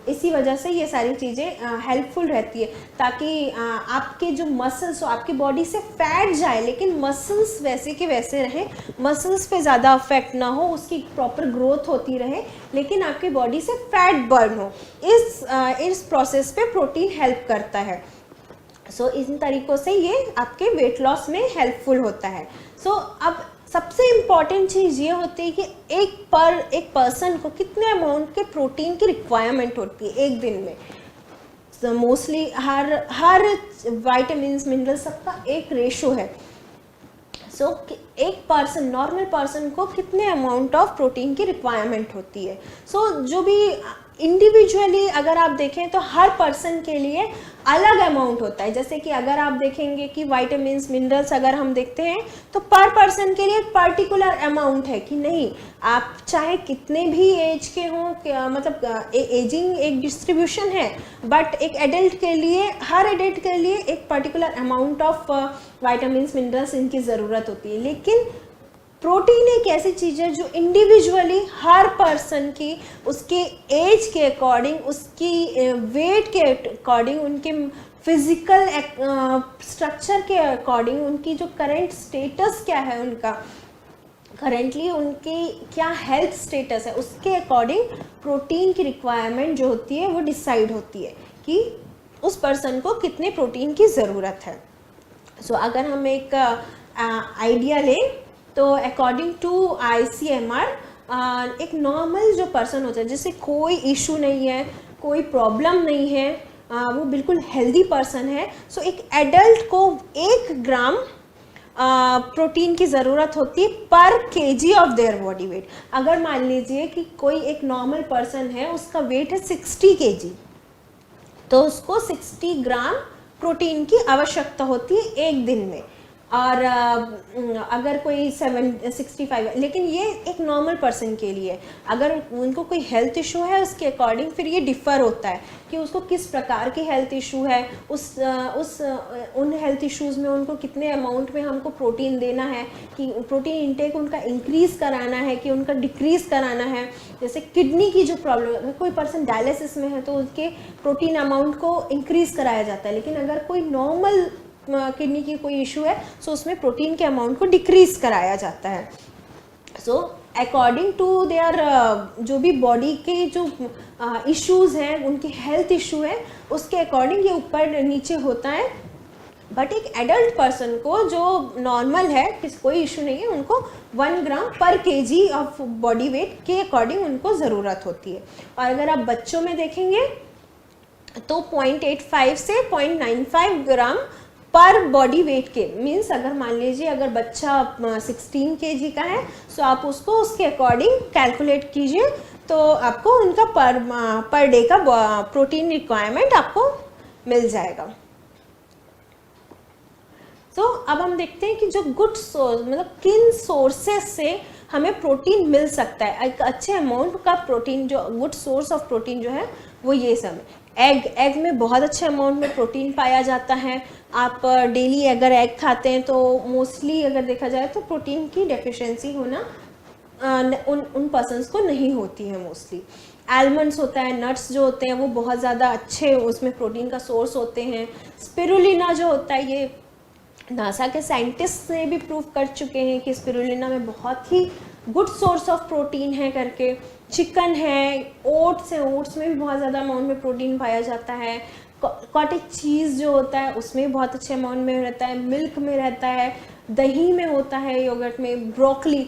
इसी वजह से ये सारी चीज़ें हेल्पफुल रहती है, ताकि आपके जो मसल्स हो, आपकी बॉडी से फैट जाए लेकिन मसल्स वैसे के वैसे रहें, मसल्स पे ज़्यादा अफेक्ट ना हो, उसकी प्रॉपर ग्रोथ होती रहे लेकिन आपकी बॉडी से फैट बर्न हो। इस प्रोसेस पे प्रोटीन हेल्प करता है। इन तरीक़ों से ये आपके वेट लॉस में हेल्पफुल होता है। अब सबसे इम्पॉर्टेंट चीज़ ये होती है कि एक पर्सन को कितने अमाउंट के प्रोटीन की रिक्वायरमेंट होती है एक दिन में। मोस्टली हर वाइटामिन्स, मिनरल्स सबका एक रेशो है। एक पर्सन, नॉर्मल पर्सन को कितने अमाउंट ऑफ प्रोटीन की रिक्वायरमेंट होती है। जो भी इंडिविजुअली अगर आप देखें तो हर पर्सन के लिए अलग अमाउंट होता है। जैसे कि अगर आप देखेंगे कि वाइटामिन्स, मिनरल्स अगर हम देखते हैं तो पर पर्सन के लिए एक पर्टिकुलर अमाउंट है कि नहीं, आप चाहे कितने भी एज के हों, मतलब एजिंग एक डिस्ट्रीब्यूशन है, बट एक एडल्ट के लिए, हर एडल्ट के लिए एक particular amount of vitamins, minerals इनकी ज़रूरत होती है। लेकिन प्रोटीन एक ऐसी चीज़ है जो इंडिविजुअली हर पर्सन की, उसके एज के अकॉर्डिंग, उसकी वेट के अकॉर्डिंग, उनके फिज़िकल स्ट्रक्चर के अकॉर्डिंग, उनकी जो करंट स्टेटस क्या है, उनका करेंटली उनकी क्या हेल्थ स्टेटस है, उसके अकॉर्डिंग प्रोटीन की रिक्वायरमेंट जो होती है वो डिसाइड होती है कि उस पर्सन को कितने प्रोटीन की ज़रूरत है। अगर हम एक आइडिया लें तो अकॉर्डिंग टू ICMR, एक नॉर्मल जो पर्सन होता है जिससे कोई इशू नहीं है, कोई प्रॉब्लम नहीं है, वो बिल्कुल हेल्दी पर्सन है, एक एडल्ट को 1 ग्राम प्रोटीन की ज़रूरत होती है पर KG of their body weight. अगर मान लीजिए कि कोई एक नॉर्मल पर्सन है, उसका वेट है 60 kg, तो उसको 60 ग्राम प्रोटीन की आवश्यकता होती है एक दिन में। और अगर कोई 65, लेकिन ये एक नॉर्मल पर्सन के लिए। अगर उनको कोई हेल्थ इशू है उसके अकॉर्डिंग फिर ये डिफ़र होता है कि उसको किस प्रकार की हेल्थ इशू है, उन हेल्थ इश्यूज़ में उनको कितने अमाउंट में हमको प्रोटीन देना है, कि प्रोटीन इंटेक उनका इंक्रीज़ कराना है कि उनका डिक्रीज़ कराना है। जैसे किडनी की जो प्रॉब्लम, अगर कोई पर्सन डायलिसिस में है तो उसके प्रोटीन अमाउंट को इंक्रीज़ कराया जाता है, लेकिन अगर कोई नॉर्मल किडनी की कोई इशू है सो उसमें प्रोटीन के अमाउंट को डिक्रीज कराया जाता है। सो अकॉर्डिंग टू देयर जो भी बॉडी के जो इश्यूज हैं, उनकी हेल्थ इशू है, उसके अकॉर्डिंग ये ऊपर नीचे होता है। बट एक एडल्ट पर्सन को जो नॉर्मल है, कोई इशू नहीं है, उनको 1 ग्राम पर केजी ऑफ बॉडी वेट के अकॉर्डिंग उनको ज़रूरत होती है। और अगर आप बच्चों में देखेंगे तो 0.85 से 0.95 ग्राम पर बॉडी वेट के, मीन्स अगर मान लीजिए अगर बच्चा 16 kg का है सो आप उसको उसके अकॉर्डिंग कैलकुलेट कीजिए, तो आपको उनका पर डे का प्रोटीन रिक्वायरमेंट आपको मिल जाएगा। तो अब हम देखते हैं कि जो गुड सोर्स, मतलब किन सोर्सेस से हमें प्रोटीन मिल सकता है, एक अच्छे अमाउंट का प्रोटीन, जो गुड सोर्स ऑफ प्रोटीन जो है वो ये सब है। एग में बहुत अच्छे अमाउंट में प्रोटीन पाया जाता है। आप डेली अगर एग खाते हैं तो मोस्टली अगर देखा जाए तो प्रोटीन की डेफिशिएंसी होना उन पर्सन्स को नहीं होती है मोस्टली। आलमंड्स होता है, नट्स जो होते हैं वो बहुत ज़्यादा अच्छे उसमें प्रोटीन का सोर्स होते हैं। स्पिरुलिना जो होता है, ये नासा के साइंटिस्ट ने भी प्रूव कर चुके हैं कि स्पिरुलिना में बहुत ही गुड सोर्स ऑफ प्रोटीन है करके। चिकन है, ओट्स है, ओट्स में भी बहुत ज़्यादा अमाउंट में प्रोटीन पाया जाता है। कॉटेज चीज़ जो होता है उसमें भी बहुत अच्छे अमाउंट में रहता है। मिल्क में रहता है, दही में होता है, योगर्ट में। ब्रोकली,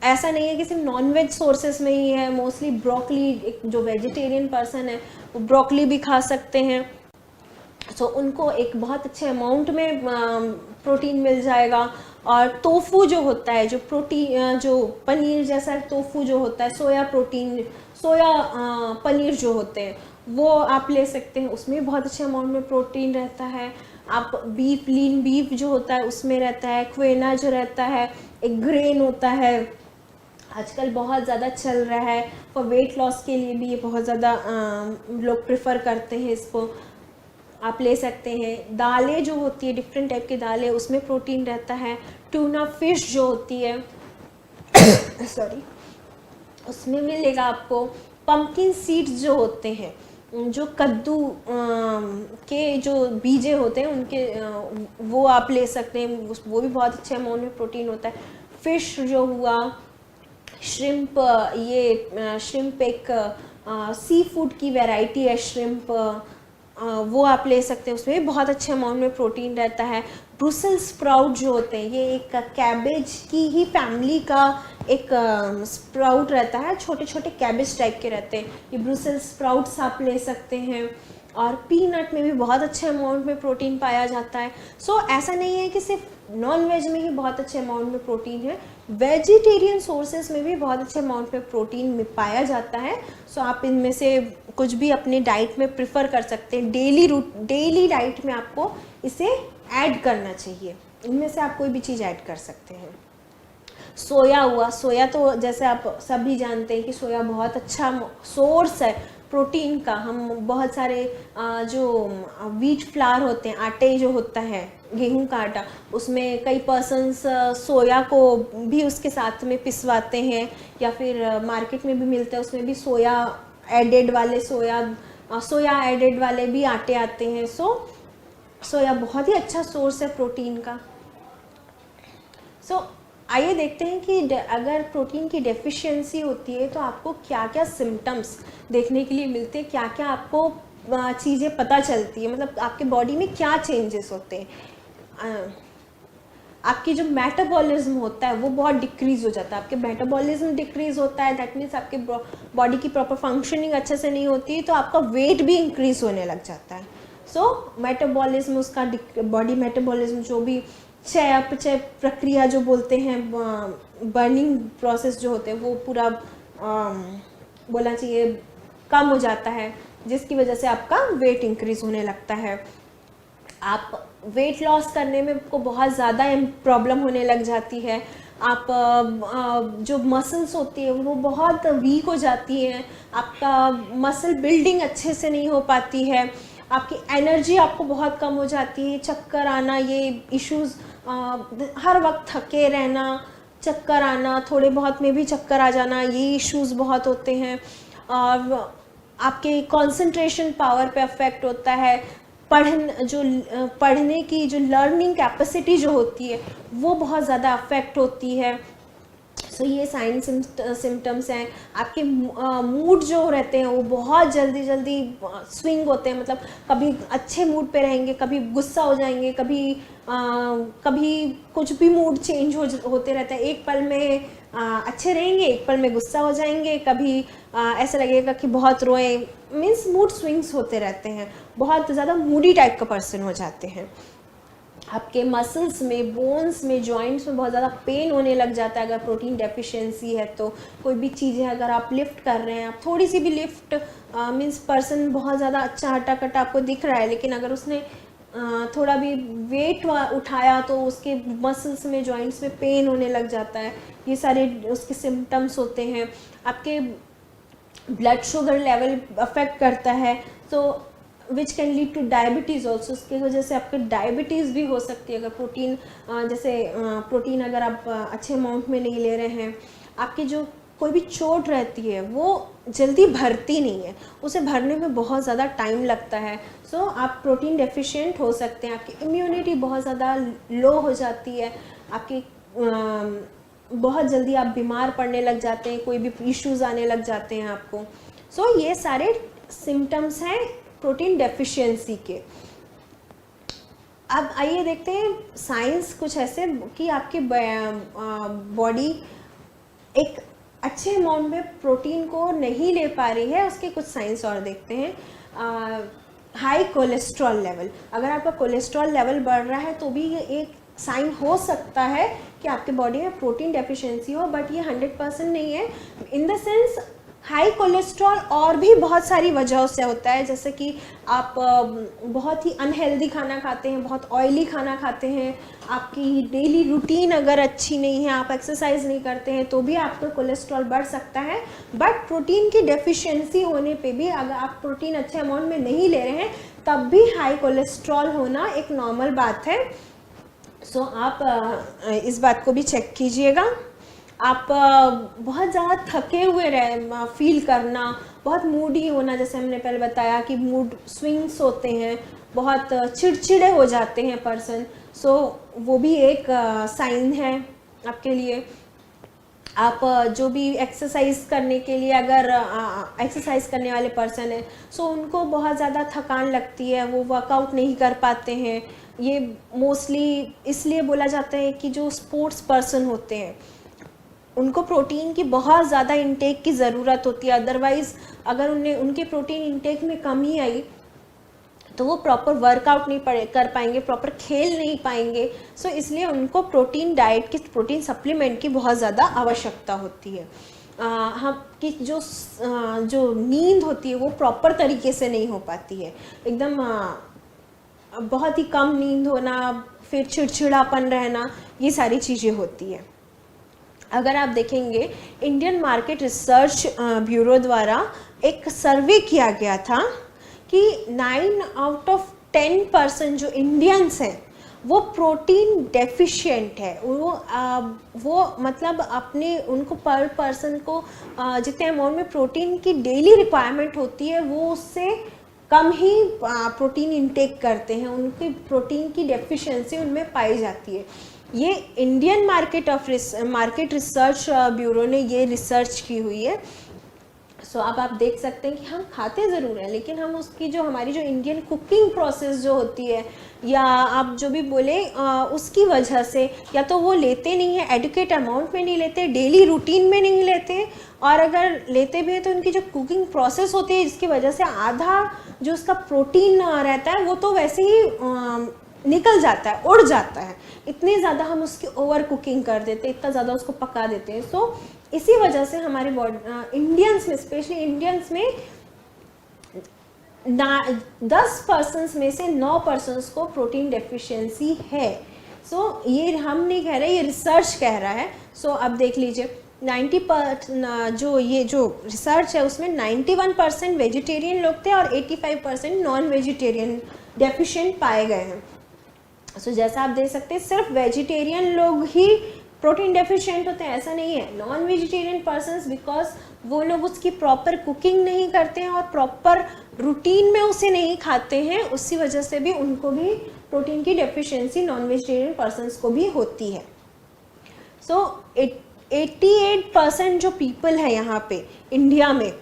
ऐसा नहीं है कि सिर्फ नॉनवेज सोर्सेस में ही है, मोस्टली ब्रोकली, जो वेजिटेरियन पर्सन है वो ब्रोकली भी खा सकते हैं, तो उनको एक बहुत अच्छे अमाउंट में प्रोटीन मिल जाएगा। और टोफू जो होता है, जो प्रोटीन, जो पनीर जैसा टोफू जो होता है, सोया प्रोटीन, सोया पनीर जो होते हैं वो आप ले सकते हैं, उसमें बहुत अच्छे अमाउंट में प्रोटीन रहता है। आप बीफ, लीन बीफ जो होता है उसमें रहता है। क्वेना जो रहता है एक ग्रेन होता है, आजकल बहुत ज़्यादा चल रहा है, फॉर वेट लॉस के लिए भी ये बहुत ज़्यादा लोग प्रेफर करते हैं इसको, आप ले सकते हैं। दालें जो होती है, डिफरेंट टाइप की दालें, उसमें प्रोटीन रहता है। ट्यूना फिश जो होती है सॉरी, उसमें मिलेगा आपको। पंपकिन सीड्स जो होते हैं, जो कद्दू के जो बीजे होते हैं उनके, वो आप ले सकते हैं, वो भी बहुत अच्छे अमाउंट में प्रोटीन होता है। फिश जो हुआ, श्रिम्प, ये श्रिम्प एक सी फूड की वैरायटी है, श्रिम्प, वो आप ले सकते हैं, उसमें बहुत अच्छे अमाउंट में प्रोटीन रहता है। ब्रुसेल्स स्प्राउट जो होते हैं, ये एक कैबेज की ही फैमिली का एक स्प्राउट रहता है, छोटे छोटे कैबेज टाइप के रहते हैं, ये ब्रुसेल्स स्प्राउट्स आप ले सकते हैं। और पीनट में भी बहुत अच्छे अमाउंट में प्रोटीन पाया जाता है। सो ऐसा नहीं है कि सिर्फ नॉन वेज में ही बहुत अच्छे अमाउंट में प्रोटीन है, वेजिटेरियन सोर्सेज में भी बहुत अच्छे अमाउंट में प्रोटीन में पाया जाता है। सो आप इनमें से कुछ भी अपने डाइट में प्रिफर कर सकते हैं। डेली डाइट में आपको इसे ऐड करना चाहिए, इनमें से आप कोई भी चीज़ ऐड कर सकते हैं। सोया हुआ, सोया तो जैसे आप सभी जानते हैं कि सोया बहुत अच्छा सोर्स है प्रोटीन का। हम बहुत सारे जो व्हीट फ्लावर होते हैं, आटे जो होता है, गेहूं का आटा, उसमें कई पर्सन्स सोया को भी उसके साथ में पिसवाते हैं, या फिर मार्केट में भी मिलता है, उसमें भी सोया एडेड वाले, सोया एडेड वाले भी आटे आते हैं। सोया बहुत ही अच्छा सोर्स है प्रोटीन का। आइए देखते हैं कि अगर प्रोटीन की डेफिशिएंसी होती है तो आपको क्या क्या सिम्टम्स देखने के लिए मिलते हैं, क्या क्या आपको चीज़ें पता चलती है, मतलब आपके बॉडी में क्या चेंजेस होते हैं। आपकी जो मेटाबॉलिज्म होता है वो बहुत डिक्रीज़ हो जाता है। आपके मेटाबॉलिज्म डिक्रीज़ होता है, दैट मीन्स आपके बॉडी की प्रॉपर फंक्शनिंग अच्छे से नहीं होती है, तो आपका वेट भी इंक्रीज़ होने लग जाता है। मेटाबॉलिज्म, उसका बॉडी मेटाबॉलिज्म, जो भी चयापचय प्रक्रिया जो बोलते हैं, बर्निंग प्रोसेस जो होते हैं, वो पूरा बोलना चाहिए कम हो जाता है, जिसकी वजह से आपका वेट इंक्रीज होने लगता है। आप वेट लॉस करने में आपको बहुत ज़्यादा प्रॉब्लम होने लग जाती है। आप जो मसल्स होती है वो बहुत वीक हो जाती हैं, आपका मसल बिल्डिंग अच्छे से नहीं हो पाती है, आपकी एनर्जी आपको बहुत कम हो जाती है, चक्कर आना, ये इश्यूज, हर वक्त थके रहना, चक्कर आना, थोड़े बहुत में भी चक्कर आ जाना, ये इश्यूज बहुत होते हैं। और आपके कंसंट्रेशन पावर पे अफेक्ट होता है, पढ़ने की जो लर्निंग कैपेसिटी जो होती है वो बहुत ज़्यादा अफेक्ट होती है। सो ये साइन सिम्टम्स हैं। आपके मूड जो रहते हैं वो बहुत जल्दी जल्दी स्विंग होते हैं, मतलब कभी अच्छे मूड पे रहेंगे, कभी गुस्सा हो जाएंगे, कभी कुछ भी मूड चेंज होते रहते हैं। एक पल में अच्छे रहेंगे, एक पल में गुस्सा हो जाएंगे, कभी ऐसा लगेगा कि बहुत रोए, मीन्स मूड स्विंग्स होते रहते हैं, बहुत ज़्यादा मूडी टाइप का पर्सन हो जाते हैं। आपके मसल्स में, बोन्स में, जॉइंट्स में बहुत ज़्यादा पेन होने लग जाता है अगर प्रोटीन डेफिशिएंसी है तो। कोई भी चीज़ें अगर आप लिफ्ट कर रहे हैं, आप थोड़ी सी भी लिफ्ट, मीन्स पर्सन बहुत ज़्यादा अच्छा हटा कटा आपको दिख रहा है, लेकिन अगर उसने थोड़ा भी वेट उठाया तो उसके मसल्स में, जॉइंट्स में पेन होने लग जाता है। ये सारे उसके सिम्टम्स होते हैं। आपके ब्लड शुगर लेवल अफेक्ट करता है, तो which can lead two diabetes also. उसकी वजह से आपके डायबिटीज़ भी हो सकती है अगर प्रोटीन, जैसे प्रोटीन अगर आप अच्छे अमाउंट में नहीं ले रहे हैं। आपकी जो कोई भी चोट रहती है वो जल्दी भरती नहीं है, उसे भरने में बहुत ज़्यादा टाइम लगता है। सो आप प्रोटीन डेफिशिएंट हो सकते हैं, आपकी इम्यूनिटी बहुत ज़्यादा लो हो जाती है, आपकी बहुत जल्दी आप बीमार पड़ने लग जाते हैं, कोई भी इश्यूज़ आने लग जाते हैं आपको। सो ये सारे सिम्टम्स हैं प्रोटीन डेफिशिएंसी के। अब आइए देखते हैं साइंस कुछ ऐसे कि आपकी बॉडी एक अच्छे अमाउंट में प्रोटीन को नहीं ले पा रही है, उसके कुछ साइंस और देखते हैं। हाई कोलेस्ट्रॉल लेवल, अगर आपका कोलेस्ट्रॉल लेवल बढ़ रहा है तो भी ये एक साइन हो सकता है कि आपके बॉडी में प्रोटीन डेफिशिएंसी हो, बट ये 100% नहीं है। In the sense high cholesterol और भी बहुत सारी वजहों से होता है, जैसे कि आप बहुत ही अनहेल्दी खाना खाते हैं, बहुत ऑयली खाना खाते हैं, आपकी डेली रूटीन अगर अच्छी नहीं है, आप एक्सरसाइज नहीं करते हैं तो भी आपका कोलेस्ट्रॉल बढ़ सकता है। बट प्रोटीन की डेफिशिएंसी होने पे भी, अगर आप प्रोटीन अच्छे अमाउंट में नहीं ले रहे हैं तब भी हाई कोलेस्ट्रॉल होना एक नॉर्मल बात है। सो आप इस बात को भी चेक कीजिएगा। आप बहुत ज़्यादा थके हुए फील करना, बहुत मूडी होना, जैसे हमने पहले बताया कि मूड स्विंग्स होते हैं, बहुत चिड़चिड़े हो जाते हैं पर्सन। सो वो भी एक साइन है आपके लिए। आप जो भी एक्सरसाइज करने के लिए, अगर एक्सरसाइज करने वाले पर्सन है सो उनको बहुत ज़्यादा थकान लगती है, वो वर्कआउट नहीं कर पाते हैं। ये मोस्टली इसलिए बोला जाता है कि जो स्पोर्ट्स पर्सन होते हैं उनको प्रोटीन की बहुत ज़्यादा इंटेक की ज़रूरत होती है, अदरवाइज़ अगर उनके प्रोटीन इंटेक में कमी आई तो वो प्रॉपर वर्कआउट नहीं कर पाएंगे, प्रॉपर खेल नहीं पाएंगे। सो इसलिए उनको प्रोटीन डाइट की, प्रोटीन सप्लीमेंट की बहुत ज़्यादा आवश्यकता होती है। हम की जो नींद होती है वो प्रॉपर तरीके से नहीं हो पाती है, एकदम बहुत ही कम नींद होना, फिर चिड़चिड़ापन रहना, ये सारी चीज़ें होती है। अगर आप देखेंगे इंडियन मार्केट रिसर्च ब्यूरो द्वारा एक सर्वे किया गया था कि 9 आउट ऑफ 10% जो इंडियंस हैं वो प्रोटीन डेफिशिएंट है। वो मतलब उनको पर पर्सन को जितने अमाउंट में प्रोटीन की डेली रिक्वायरमेंट होती है वो उससे कम ही प्रोटीन इंटेक करते हैं, उनकी प्रोटीन की डेफिशिएंसी उनमें पाई जाती है। ये इंडियन मार्केट रिसर्च ब्यूरो ने ये रिसर्च की हुई है। सो अब आप देख सकते हैं कि हम खाते ज़रूर हैं, लेकिन हम उसकी जो हमारी जो इंडियन कुकिंग प्रोसेस जो होती है, या आप जो भी बोले उसकी वजह से, या तो वो लेते नहीं है, एडुकेट अमाउंट में नहीं लेते, डेली रूटीन में नहीं लेते, और अगर लेते भी हैं तो उनकी जो कुकिंग प्रोसेस होती है जिसकी वजह से आधा जो उसका प्रोटीन रहता है वो तो वैसे ही निकल जाता है, उड़ जाता है। इतनी ज़्यादा हम उसकी ओवर कुकिंग कर देते हैं, इतना ज़्यादा उसको पका देते हैं। सो इसी वजह से हमारे इंडियंस में, स्पेशली इंडियंस में 10% में से 9% को प्रोटीन डेफिशिएंसी है। ये हम नहीं कह रहे, ये रिसर्च कह रहा है। अब देख लीजिए 90% जो रिसर्च है उसमें 91% वेजिटेरियन लोग थे और 85% नॉन वेजिटेरियन डेफिशिएंट पाए गए हैं। जैसा आप देख सकते हैं सिर्फ वेजिटेरियन लोग ही प्रोटीन डेफिशिएंट होते हैं ऐसा नहीं है। नॉन वेजिटेरियन पर्सन्स, बिकॉज वो लोग उसकी प्रॉपर कुकिंग नहीं करते हैं और प्रॉपर रूटीन में उसे नहीं खाते हैं, उसी वजह से भी उनको भी प्रोटीन की डेफिशिएंसी नॉन वेजिटेरियन पर्सन्स को भी होती है। 88% जो पीपल है यहाँ पे इंडिया में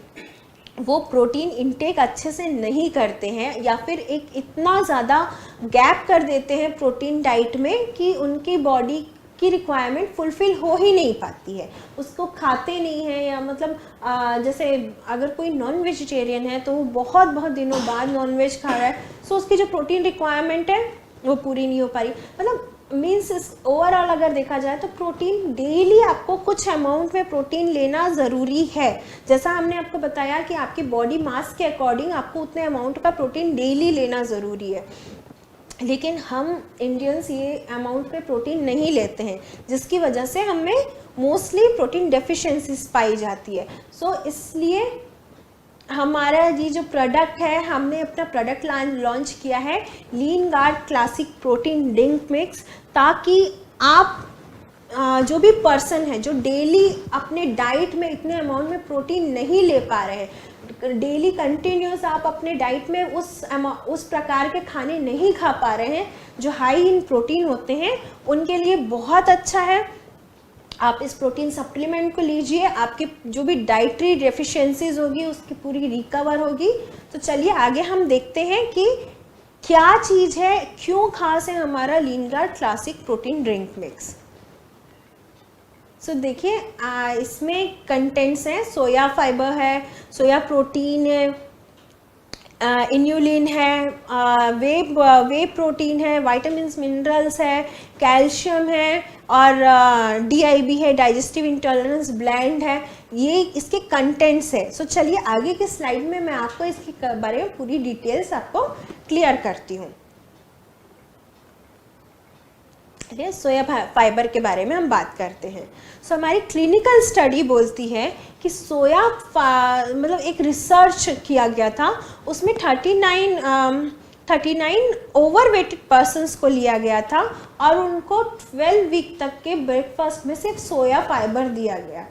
वो प्रोटीन इंटेक अच्छे से नहीं करते हैं या फिर एक इतना ज़्यादा गैप कर देते हैं प्रोटीन डाइट में कि उनकी बॉडी की रिक्वायरमेंट फुलफिल हो ही नहीं पाती है, उसको खाते नहीं हैं। या मतलब जैसे अगर कोई नॉन वेजिटेरियन है तो वो बहुत दिनों बाद नॉन वेज खा रहा है, सो उसकी जो प्रोटीन रिक्वायरमेंट है वो पूरी नहीं हो पा रही। मतलब मीन्स ओवरऑल अगर देखा जाए तो प्रोटीन डेली आपको कुछ अमाउंट में प्रोटीन लेना ज़रूरी है। जैसा हमने आपको बताया कि आपकी बॉडी मास के अकॉर्डिंग आपको उतने अमाउंट का प्रोटीन डेली लेना ज़रूरी है, लेकिन हम इंडियंस ये अमाउंट पे प्रोटीन नहीं लेते हैं, जिसकी वजह से हमें मोस्टली प्रोटीन डेफिशिएंसीज पाई जाती है। इसलिए हमारा ये जो प्रोडक्ट है, हमने अपना प्रोडक्ट लॉन्च किया है lean guard classic protein drink mix, ताकि आप जो भी पर्सन है जो डेली अपने डाइट में इतने अमाउंट में प्रोटीन नहीं ले पा रहे हैं, डेली कंटिन्यूस आप अपने डाइट में उस प्रकार के खाने नहीं खा पा रहे हैं जो हाई इन प्रोटीन होते हैं, उनके लिए बहुत अच्छा है। आप इस प्रोटीन सप्लीमेंट को लीजिए, आपकी जो भी डाइटरी डेफिशिएंसीज होगी उसकी पूरी रिकवर होगी। तो चलिए आगे हम देखते हैं कि क्या चीज़ है, क्यों खास है हमारा lean guard classic protein drink mix. देखिए इसमें कंटेंट्स हैं, सोया फाइबर है, सोया प्रोटीन है, इन्यूलिन है, वे प्रोटीन है, विटामिन्स मिनरल्स है, कैल्शियम है और DIB है, डाइजेस्टिव इंटॉलरेंस ब्लेंड है, ये इसके कंटेंट्स है। चलिए आगे की स्लाइड में मैं आपको इसके बारे में पूरी डिटेल्स आपको क्लियर करती हूँ। सोया फाइबर के बारे में हम बात करते हैं। हमारी क्लिनिकल स्टडी बोलती है कि सोया मतलब एक रिसर्च किया गया था, उसमें 39 ओवरवेटेड पर्सन्स को लिया गया था और उनको 12 वीक तक के ब्रेकफास्ट में सिर्फ सोया फाइबर दिया गया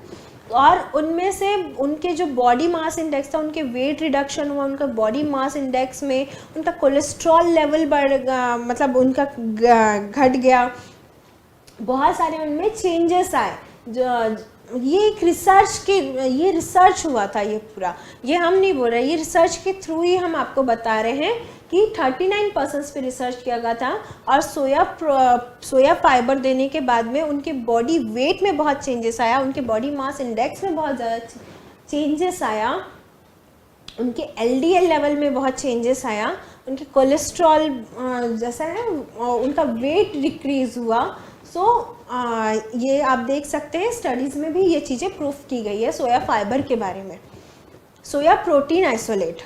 और उनमें से उनके जो बॉडी मास इंडेक्स था, उनके वेट रिडक्शन हुआ, उनका बॉडी मास इंडेक्स में उनका कोलेस्ट्रॉल लेवल मतलब उनका घट गया, बहुत सारे उनमें चेंजेस आए। ये एक ये रिसर्च हुआ था, ये पूरा ये हम नहीं बोल रहे, ये रिसर्च के थ्रू ही हम आपको बता रहे हैं कि 39% पे रिसर्च किया गया था और सोया फाइबर देने के बाद में उनके बॉडी वेट में बहुत चेंजेस आया, उनके बॉडी मास इंडेक्स में बहुत ज़्यादा चेंजेस आया, उनके LDL लेवल में बहुत चेंजेस आया, उनके कोलेस्ट्रॉल जैसा है उनका वेट डिक्रीज हुआ। ये आप देख सकते हैं स्टडीज़ में भी ये चीज़ें प्रूफ की गई है सोया फाइबर के बारे में। Soya protein isolate,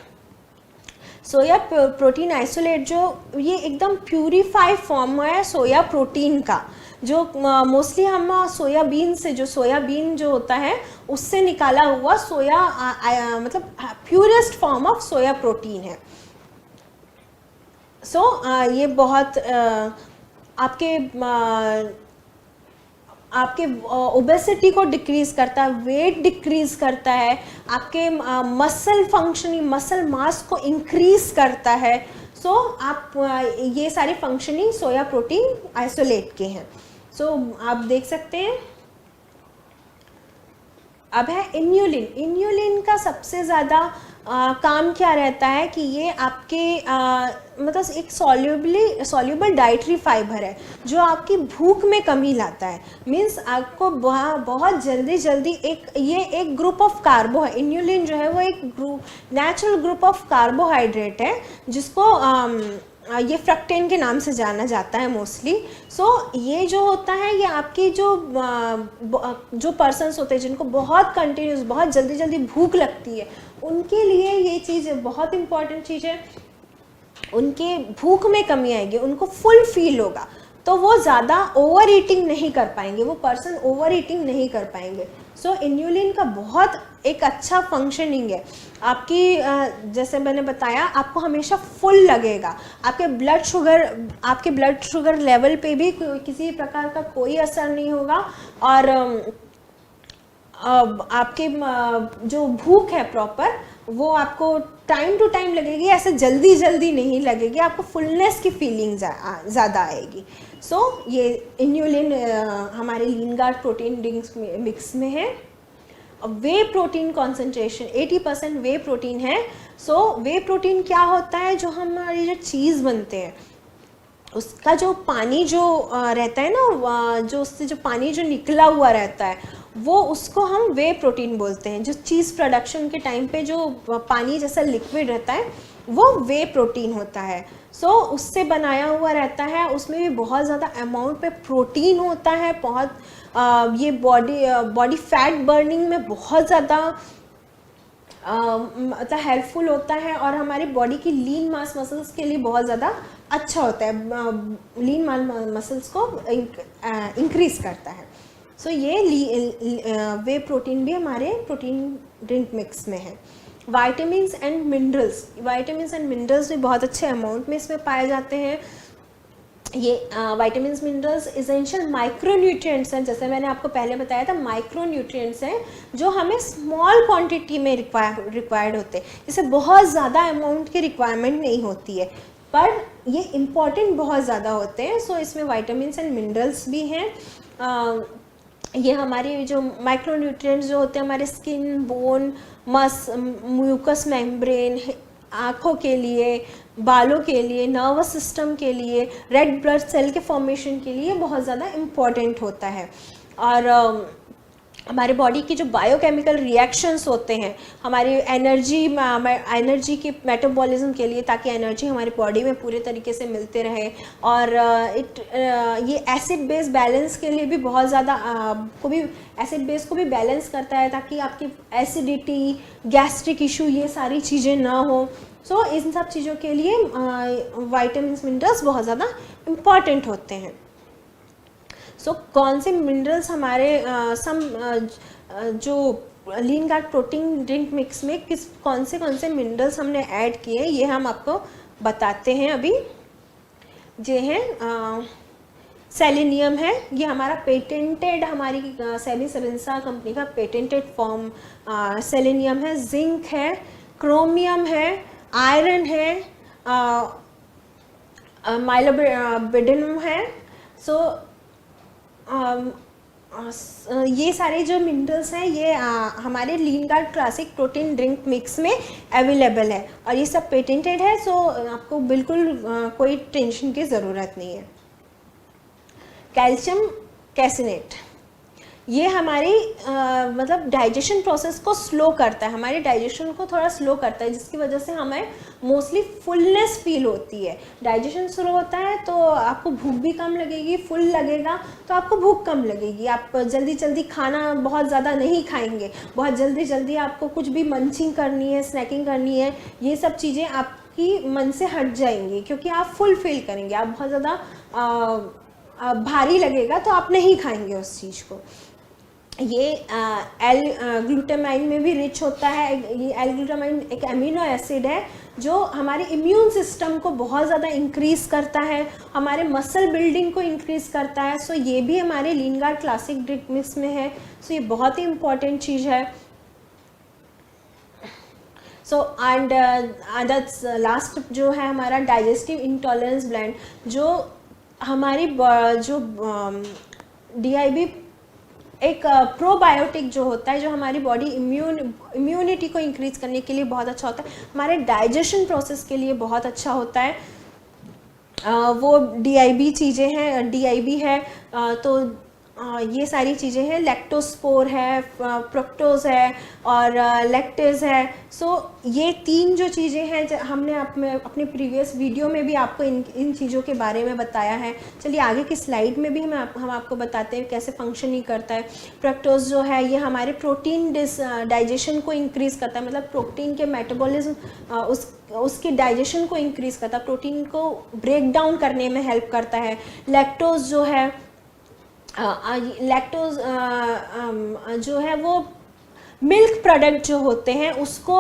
soya protein isolate जो ये एकदम प्यूरिफाइड फॉर्म है सोया प्रोटीन का, जो मोस्टली हम सोयाबीन से, जो सोयाबीन जो होता है उससे निकाला हुआ सोया मतलब purest form of soya protein है। ये बहुत आपके ओबेसिटी को डिक्रीज करता है, वेट डिक्रीज करता है, आपके मसल फंक्शनिंग, मसल मास को इंक्रीज करता है। आप ये सारी फंक्शनिंग सोया प्रोटीन आइसोलेट के हैं। आप देख सकते हैं। अब है इन्यूलिन। इन्यूलिन का सबसे ज़्यादा काम क्या रहता है कि ये आपके मतलब एक सॉल्युबल डाइटरी फाइबर है जो आपकी भूख में कमी लाता है। मीन्स आपको बहुत जल्दी एक ग्रुप ऑफ कार्बो है। इन्यूलिन जो है वो एक नेचुरल ग्रुप ऑफ कार्बोहाइड्रेट है जिसको ये फ्रक्टेन के नाम से जाना जाता है मोस्टली। सो ये जो होता है ये आपकी जो पर्सन्स होते हैं जिनको बहुत कंटिन्यूस बहुत जल्दी जल्दी भूख लगती है, उनके लिए ये चीज़ बहुत इंपॉर्टेंट चीज़ है। उनके भूख में कमी आएगी, उनको फुल फील होगा, तो वो ज़्यादा ओवर ईटिंग नहीं कर पाएंगे, वो पर्सन ओवर ईटिंग नहीं कर पाएंगे। सो इन्यूलिन का बहुत एक अच्छा फंक्शनिंग है आपकी। जैसे मैंने बताया, आपको हमेशा फुल लगेगा, आपके ब्लड शुगर लेवल पे भी किसी प्रकार का कोई असर नहीं होगा, और आपके जो भूख है प्रॉपर वो आपको टाइम टू टाइम लगेगी, ऐसे जल्दी जल्दी नहीं लगेगी, आपको फुलनेस की फीलिंग ज़्यादा आएगी। सो ये इन्यूलिन हमारे lean guard protein drinks mix में है। वे प्रोटीन कॉन्सेंट्रेशन 80% वे प्रोटीन है। सो वे प्रोटीन क्या होता है, जो हमारी जो चीज़ बनते हैं उसका जो पानी जो रहता है ना, जो उससे जो पानी जो निकला हुआ रहता है वो उसको हम वे प्रोटीन बोलते हैं। जो चीज़ प्रोडक्शन के टाइम पे जो पानी जैसा लिक्विड रहता है वो वे प्रोटीन होता है। सो उससे बनाया हुआ रहता है, उसमें भी बहुत ज़्यादा अमाउंट पे प्रोटीन होता है, बहुत ये बॉडी फैट बर्निंग में बहुत ज़्यादा मतलब हेल्पफुल होता है, और हमारी बॉडी की लीन मास मसल्स के लिए बहुत ज़्यादा अच्छा होता है, लीन मसल्स को इंक्रीज करता है। सो ये वे प्रोटीन भी हमारे प्रोटीन ड्रिंक मिक्स में है। वाइटामिन्स एंड मिनरल्स भी बहुत अच्छे अमाउंट में इसमें पाए जाते हैं। ये वाइटामिन्स मिनरल्स इसेंशियल माइक्रोन्यूट्रिएंट्स हैं, जैसे मैंने आपको पहले बताया था, माइक्रोन्यूट्रिएंट्स हैं जो हमें स्मॉल क्वांटिटी में रिक्वायर्ड होते हैं, जिसे बहुत ज़्यादा अमाउंट की रिक्वायरमेंट नहीं होती है, पर ये इम्पॉर्टेंट बहुत ज़्यादा होते हैं। सो इसमें वाइटामिन्स एंड मिनरल्स भी हैं। ये हमारे जो माइक्रोन्यूट्रिएंट्स जो होते हैं हमारे स्किन, बोन, म्यूकस मेम्ब्रेन, आँखों के लिए, बालों के लिए, नर्वस सिस्टम के लिए, रेड ब्लड सेल के फॉर्मेशन के लिए बहुत ज़्यादा इम्पॉर्टेंट होता है। और हमारे बॉडी की जो बायोकेमिकल रिएक्शंस होते हैं हमारी एनर्जी के मेटाबॉलिज्म के लिए, ताकि एनर्जी हमारी बॉडी में पूरे तरीके से मिलते रहे, और ये एसिड बेस बैलेंस के लिए भी बहुत ज़्यादा एसिड बेस को भी बैलेंस करता है, ताकि आपकी एसिडिटी, गैस्ट्रिक इशू ये सारी चीज़ें ना हो। सो इन सब चीज़ों के लिए वाइटामिन्स मिनरल्स बहुत ज़्यादा इम्पॉर्टेंट होते हैं। सो कौन से मिनरल्स हमारे जो lean guard protein drink mix में कौन से मिनरल्स हमने ऐड किए ये हम आपको बताते हैं अभी। ये हैं सेलेनियम है, ये हमारा पेटेंटेड, हमारी सेबी सेबेंसा कंपनी का पेटेंटेड फॉर्म सेलेनियम है। जिंक है, क्रोमियम है, आयरन है, माइलोबिडिनम है। सो ये सारे जो मिनरल्स हैं ये हमारे lean guard classic protein drink mix में अवेलेबल है, और ये सब पेटेंटेड है। सो आपको बिल्कुल कोई टेंशन की ज़रूरत नहीं है। कैल्शियम कैसिनेट, ये हमारी मतलब डाइजेशन प्रोसेस को स्लो करता है, हमारे डाइजेशन को थोड़ा स्लो करता है, जिसकी वजह से हमें मोस्टली फुलनेस फील होती है। डाइजेशन स्लो होता है तो आपको भूख भी कम लगेगी, फुल लगेगा तो आपको भूख कम लगेगी, आप जल्दी जल्दी खाना बहुत ज़्यादा नहीं खाएंगे, बहुत जल्दी जल्दी आपको कुछ भी मंचिंग करनी है, स्नैकिंग करनी है, ये सब चीज़ें आपकी मन से हट जाएंगी, क्योंकि आप फुल फील करेंगे। आप बहुत ज़्यादा भारी लगेगा तो आप नहीं खाएंगे उस चीज़ को। ये एल ग्लूटामाइन में भी रिच होता है। ये एल ग्लूटामाइन एक अमीनो एसिड है जो हमारे इम्यून सिस्टम को बहुत ज़्यादा इंक्रीज़ करता है, हमारे मसल बिल्डिंग को इंक्रीज़ करता है। सो ये भी हमारे lean guard classic drink mix में है। सो ये बहुत ही इम्पॉर्टेंट चीज़ है। सो एंड लास्ट जो है हमारा डाइजेस्टिव इंटॉलरेंस ब्लेंड, जो हमारी जो DIB एक प्रोबायोटिक जो होता है, जो हमारी बॉडी इम्यूनिटी को इंक्रीज करने के लिए बहुत अच्छा होता है, हमारे डाइजेशन प्रोसेस के लिए बहुत अच्छा होता है। वो DIB चीज़ें हैं, DIB है। तो ये सारी चीज़ें हैं, लैक्टोस्पोर है, फ्रक्टोज है और लैक्टेज है। सो ये 3 जो चीज़ें हैं हमने अपने प्रीवियस वीडियो में भी आपको इन चीज़ों के बारे में बताया है। चलिए आगे की स्लाइड में भी हम आपको बताते हैं कैसे फंक्शनिंग करता है। फ्रक्टोज जो है ये हमारे प्रोटीन डाइजेशन को इंक्रीज़ करता है, मतलब प्रोटीन के मेटाबॉलिज्म उसके डाइजेशन को इंक्रीज़ करता है, प्रोटीन को ब्रेक डाउन करने में हेल्प करता है। लैक्टोज जो है लैक्टोज जो है वो मिल्क प्रोडक्ट जो होते हैं उसको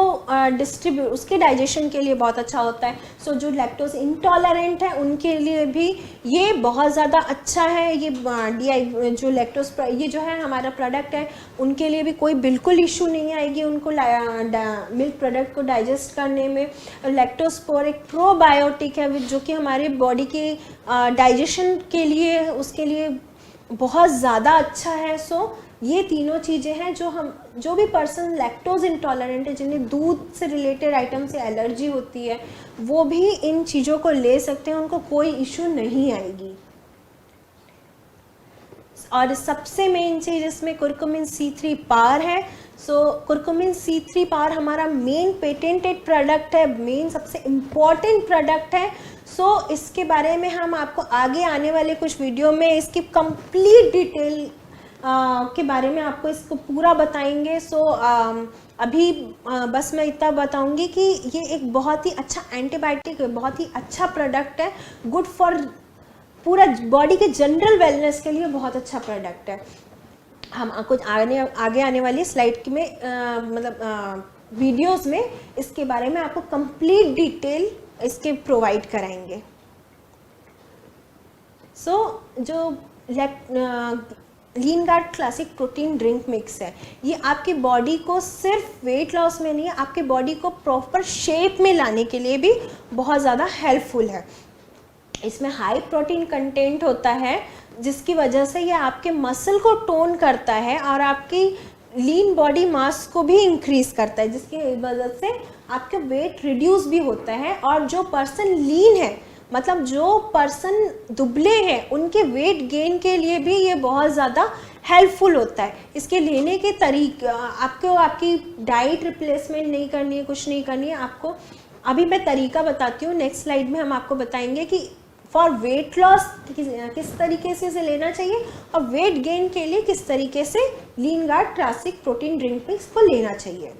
डिस्ट्रीब्यूट, उसके डाइजेशन के लिए बहुत अच्छा होता है। सो जो लैक्टोज इंटॉलरेंट है उनके लिए भी ये बहुत ज़्यादा अच्छा है। ये जो लैक्टोज ये जो है हमारा प्रोडक्ट है उनके लिए भी कोई बिल्कुल इशू नहीं आएगी उनको मिल्क प्रोडक्ट को डाइजेस्ट करने में। लैक्टोस्पोर एक प्रोबायोटिक है जो कि हमारे बॉडी के डाइजेशन के लिए उसके लिए बहुत ज़्यादा अच्छा है। सो ये तीनों चीज़ें हैं जो भी पर्सन लैक्टोज इंटॉलरेंट है, जिन्हें दूध से रिलेटेड आइटम से एलर्जी होती है, वो भी इन चीज़ों को ले सकते हैं, उनको कोई इशू नहीं आएगी। और सबसे मेन चीज़ इसमें कुरकुमिन C3 पार है। सो कुरकुमिन C3 पार हमारा मेन पेटेंटेड प्रोडक्ट है, मेन सबसे इम्पॉर्टेंट प्रोडक्ट है। सो इसके बारे में हम आपको आगे आने वाले कुछ वीडियो में इसकी कंप्लीट डिटेल के बारे में आपको इसको पूरा बताएंगे। सो अभी बस मैं इतना बताऊंगी कि ये एक बहुत ही अच्छा एंटीबायोटिक है, बहुत ही अच्छा प्रोडक्ट है, गुड फॉर पूरा बॉडी के जनरल वेलनेस के लिए बहुत अच्छा प्रोडक्ट है। हम कुछ आगे आने वाली स्लाइड में वीडियोस में इसके बारे में आपको कंप्लीट डिटेल इसके प्रोवाइड कराएंगे। सो जो lean guard classic protein drink mix है, ये आपकी बॉडी को सिर्फ वेट लॉस में नहीं, आपके बॉडी को प्रॉपर शेप में लाने के लिए भी बहुत ज़्यादा हेल्पफुल है। इसमें हाई प्रोटीन कंटेंट होता है जिसकी वजह से ये आपके मसल को टोन करता है और आपकी लीन बॉडी मास को भी इंक्रीज करता है, जिसकी वजह से आपका वेट रिड्यूस भी होता है। और जो पर्सन लीन है, मतलब जो पर्सन दुबले हैं, उनके वेट गेन के लिए भी ये बहुत ज़्यादा हेल्पफुल होता है। इसके लेने के तरीके, आपको आपकी डाइट रिप्लेसमेंट नहीं करनी है, कुछ नहीं करनी है आपको। अभी मैं तरीका बताती हूँ, नेक्स्ट स्लाइड में हम आपको बताएंगे कि फॉर वेट लॉस किस तरीके से इसे लेना चाहिए और वेट गेन के लिए किस तरीके से lean guard classic protein drink mix को लेना चाहिए।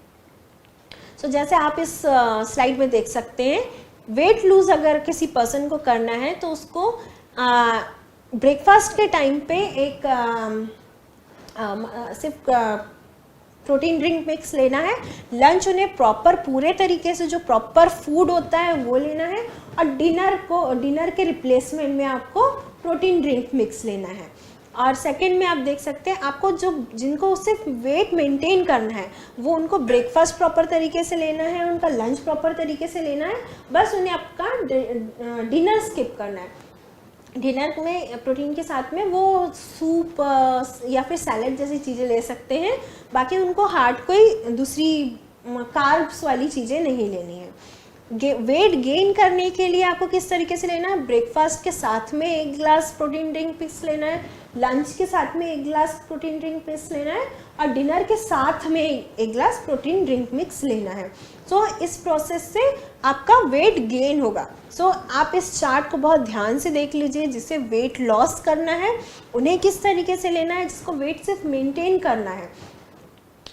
सो जैसे आप इस स्लाइड में देख सकते हैं, वेट लूज अगर किसी पर्सन को करना है तो उसको ब्रेकफास्ट के टाइम पे एक सिर्फ प्रोटीन ड्रिंक मिक्स लेना है। लंच उन्हें प्रॉपर पूरे तरीके से जो प्रॉपर फूड होता है वो लेना है, और डिनर के रिप्लेसमेंट में आपको प्रोटीन ड्रिंक मिक्स लेना है। और सेकंड में आप देख सकते हैं, आपको जिनको सिर्फ वेट मेंटेन करना है वो उनको ब्रेकफास्ट प्रॉपर तरीके से लेना है, उनका लंच प्रॉपर तरीके से लेना है, बस उन्हें आपका डिनर स्किप करना है। डिनर में प्रोटीन के साथ में वो सूप या फिर सैलेड जैसी चीज़ें ले सकते हैं, बाकी उनको हार्ड कोई दूसरी कार्ब्स वाली चीज़ें नहीं लेनी है। वेट गेन करने के लिए आपको किस तरीके से लेना है, ब्रेकफास्ट के साथ में 1 गिलास प्रोटीन ड्रिंक मिक्स लेना है, लंच के साथ में 1 गिलास प्रोटीन ड्रिंक मिक्स लेना है, और डिनर के साथ में 1 गिलास प्रोटीन ड्रिंक मिक्स लेना है। सो इस प्रोसेस से आपका वेट गेन होगा। सो आप इस चार्ट को बहुत ध्यान से देख लीजिए। जिसे वेट लॉस करना है उन्हें किस तरीके से लेना है, जिसको वेट सिर्फ मेंटेन करना है,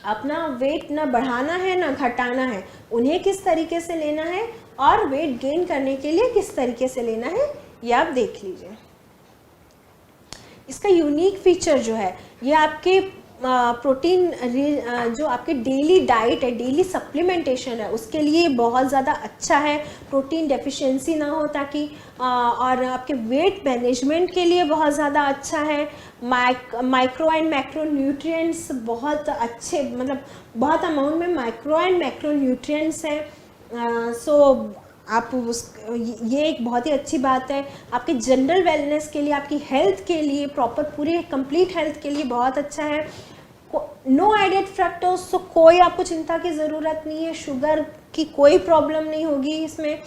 अपना वेट ना बढ़ाना है ना घटाना है, उन्हें किस तरीके से लेना है, और वेट गेन करने के लिए किस तरीके से लेना है, ये आप देख लीजिए। इसका यूनिक फीचर जो है, ये आपके प्रोटीन जो आपके डेली डाइट है, डेली सप्लीमेंटेशन है, उसके लिए बहुत ज़्यादा अच्छा है, प्रोटीन डेफिशिएंसी ना हो ताकि, और आपके वेट मैनेजमेंट के लिए बहुत ज़्यादा अच्छा है। माइक्रो एंड मैक्रो न्यूट्रिएंट्स बहुत अच्छे, मतलब बहुत अमाउंट में माइक्रो एंड मैक्रो न्यूट्रिएंट्स हैं। सो आप ये एक बहुत ही अच्छी बात है आपके जनरल वेलनेस के लिए, आपकी हेल्थ के लिए, प्रॉपर पूरी कंप्लीट हेल्थ के लिए बहुत अच्छा है। नो एडेड फ्रक्टोज, सो कोई आपको चिंता की ज़रूरत नहीं है, शुगर की कोई प्रॉब्लम नहीं होगी इसमें।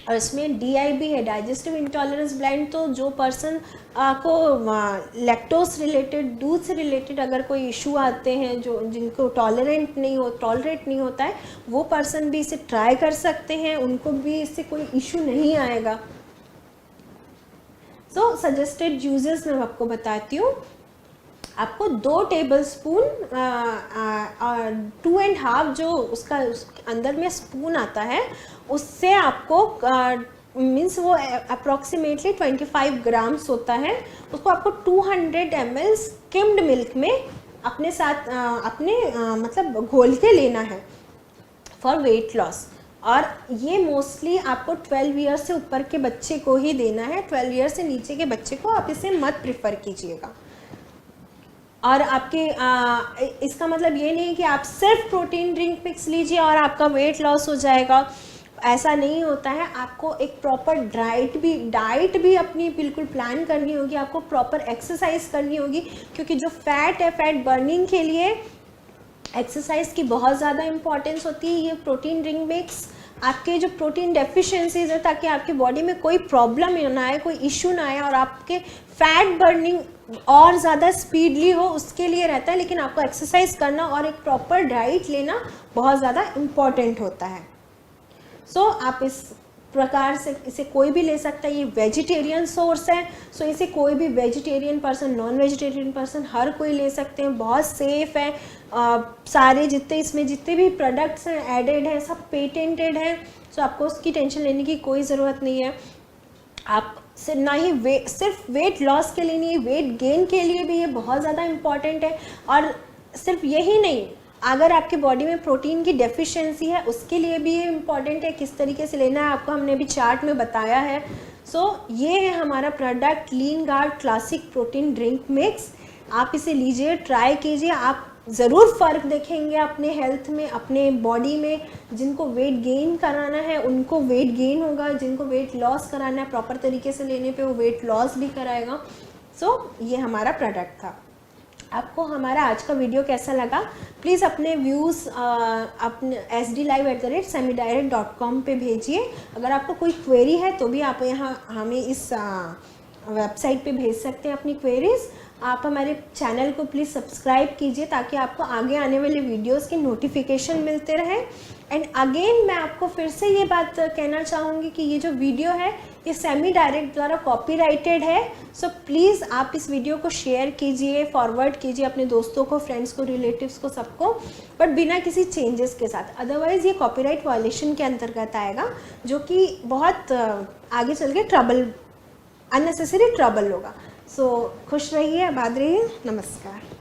और इसमें DIB है, डाइजेस्टिव इंटॉलरेंस ब्लेंड, तो जो पर्सन को लैक्टोस रिलेटेड, दूध से रिलेटेड अगर कोई इशू आते हैं, जो जिनको टॉलरेट नहीं होता है, वो पर्सन भी इसे ट्राई कर सकते हैं, उनको भी इससे कोई इशू नहीं आएगा। सो सजेस्टेड यूजेस मैं आपको बताती हूँ। आपको 2 टेबलस्पून 2.5 जो उसका अंदर में स्पून आता है, उससे आपको मीन्स वो अप्रॉक्सीमेटली 25 ग्राम्स होता है, उसको आपको 200 ml स्किम्ड मिल्क में अपने साथ मतलब घोल के लेना है फॉर वेट लॉस। और ये मोस्टली आपको 12 ईयर्स से ऊपर के बच्चे को ही देना है, 12 ईयर्स से नीचे के बच्चे को आप इसे मत प्रिफर कीजिएगा। और आपके इसका मतलब ये नहीं कि आप सिर्फ प्रोटीन ड्रिंक मिक्स लीजिए और आपका वेट लॉस हो जाएगा, ऐसा नहीं होता है। आपको एक प्रॉपर डाइट भी अपनी बिल्कुल प्लान करनी होगी, आपको प्रॉपर एक्सरसाइज करनी होगी, क्योंकि जो फैट है, फैट बर्निंग के लिए एक्सरसाइज की बहुत ज़्यादा इंपॉर्टेंस होती है। ये प्रोटीन ड्रिंक मिक्स आपके जो प्रोटीन डेफिशिएंसीज है, ताकि आपकी बॉडी में कोई प्रॉब्लम ना आए, कोई इशू ना आए और आपके फैट बर्निंग और ज़्यादा स्पीडली हो, उसके लिए रहता है। लेकिन आपको एक्सरसाइज करना और एक प्रॉपर डाइट लेना बहुत ज़्यादा इम्पॉर्टेंट होता है। सो आप इस प्रकार से इसे कोई भी ले सकता है। ये वेजिटेरियन सोर्स है, सो इसे कोई भी vegetarian person, non vegetarian person, हर कोई ले सकते हैं। बहुत सेफ है। सारे इसमें जितने भी प्रोडक्ट्स हैं एडेड हैं, सब पेटेंटेड हैं, सो आपको उसकी टेंशन लेने की कोई ज़रूरत नहीं है। आप ना ही सिर्फ वेट लॉस के लिए नहीं, वेट गेन के लिए भी ये बहुत ज़्यादा इम्पॉर्टेंट है। और सिर्फ यही नहीं, अगर आपके बॉडी में प्रोटीन की डेफिशिएंसी है, उसके लिए भी ये इम्पॉर्टेंट है। किस तरीके से लेना है आपको हमने अभी चार्ट में बताया है। सो ये है हमारा product, lean guard classic protein drink mix. आप इसे लीजिए, ट्राई कीजिए, आप ज़रूर फ़र्क देखेंगे अपने हेल्थ में, अपने बॉडी में। जिनको वेट गेन कराना है उनको वेट गेन होगा, जिनको वेट लॉस कराना है प्रॉपर तरीके से लेने पे वो वेट लॉस भी कराएगा। सो ये हमारा प्रोडक्ट था। आपको हमारा आज का वीडियो कैसा लगा, प्लीज़ अपने व्यूज़ अपने sdlive@semidirect.com पे भेजिए। अगर आपको कोई क्वेरी है तो भी आप यहाँ हमें इस वेबसाइट पे भेज सकते हैं अपनी क्वेरीज़। आप हमारे चैनल को प्लीज़ सब्सक्राइब कीजिए ताकि आपको आगे आने वाले वीडियोस के नोटिफिकेशन मिलते रहे। एंड अगेन मैं आपको फिर से ये बात कहना चाहूँगी कि ये जो वीडियो है ये सेमी डायरेक्ट द्वारा कॉपीराइटेड है। सो प्लीज़ आप इस वीडियो को शेयर कीजिए, फॉरवर्ड कीजिए अपने दोस्तों को, फ्रेंड्स को, रिलेटिव्स को, सबको, बट बिना किसी चेंजेस के साथ। अदरवाइज़ ये कॉपीराइट वायलेशन के अंतर्गत आएगा, जो कि बहुत आगे चल के अननेसेसरी ट्रबल होगा। सो खुश रहिए, आबाद रहिए, नमस्कार।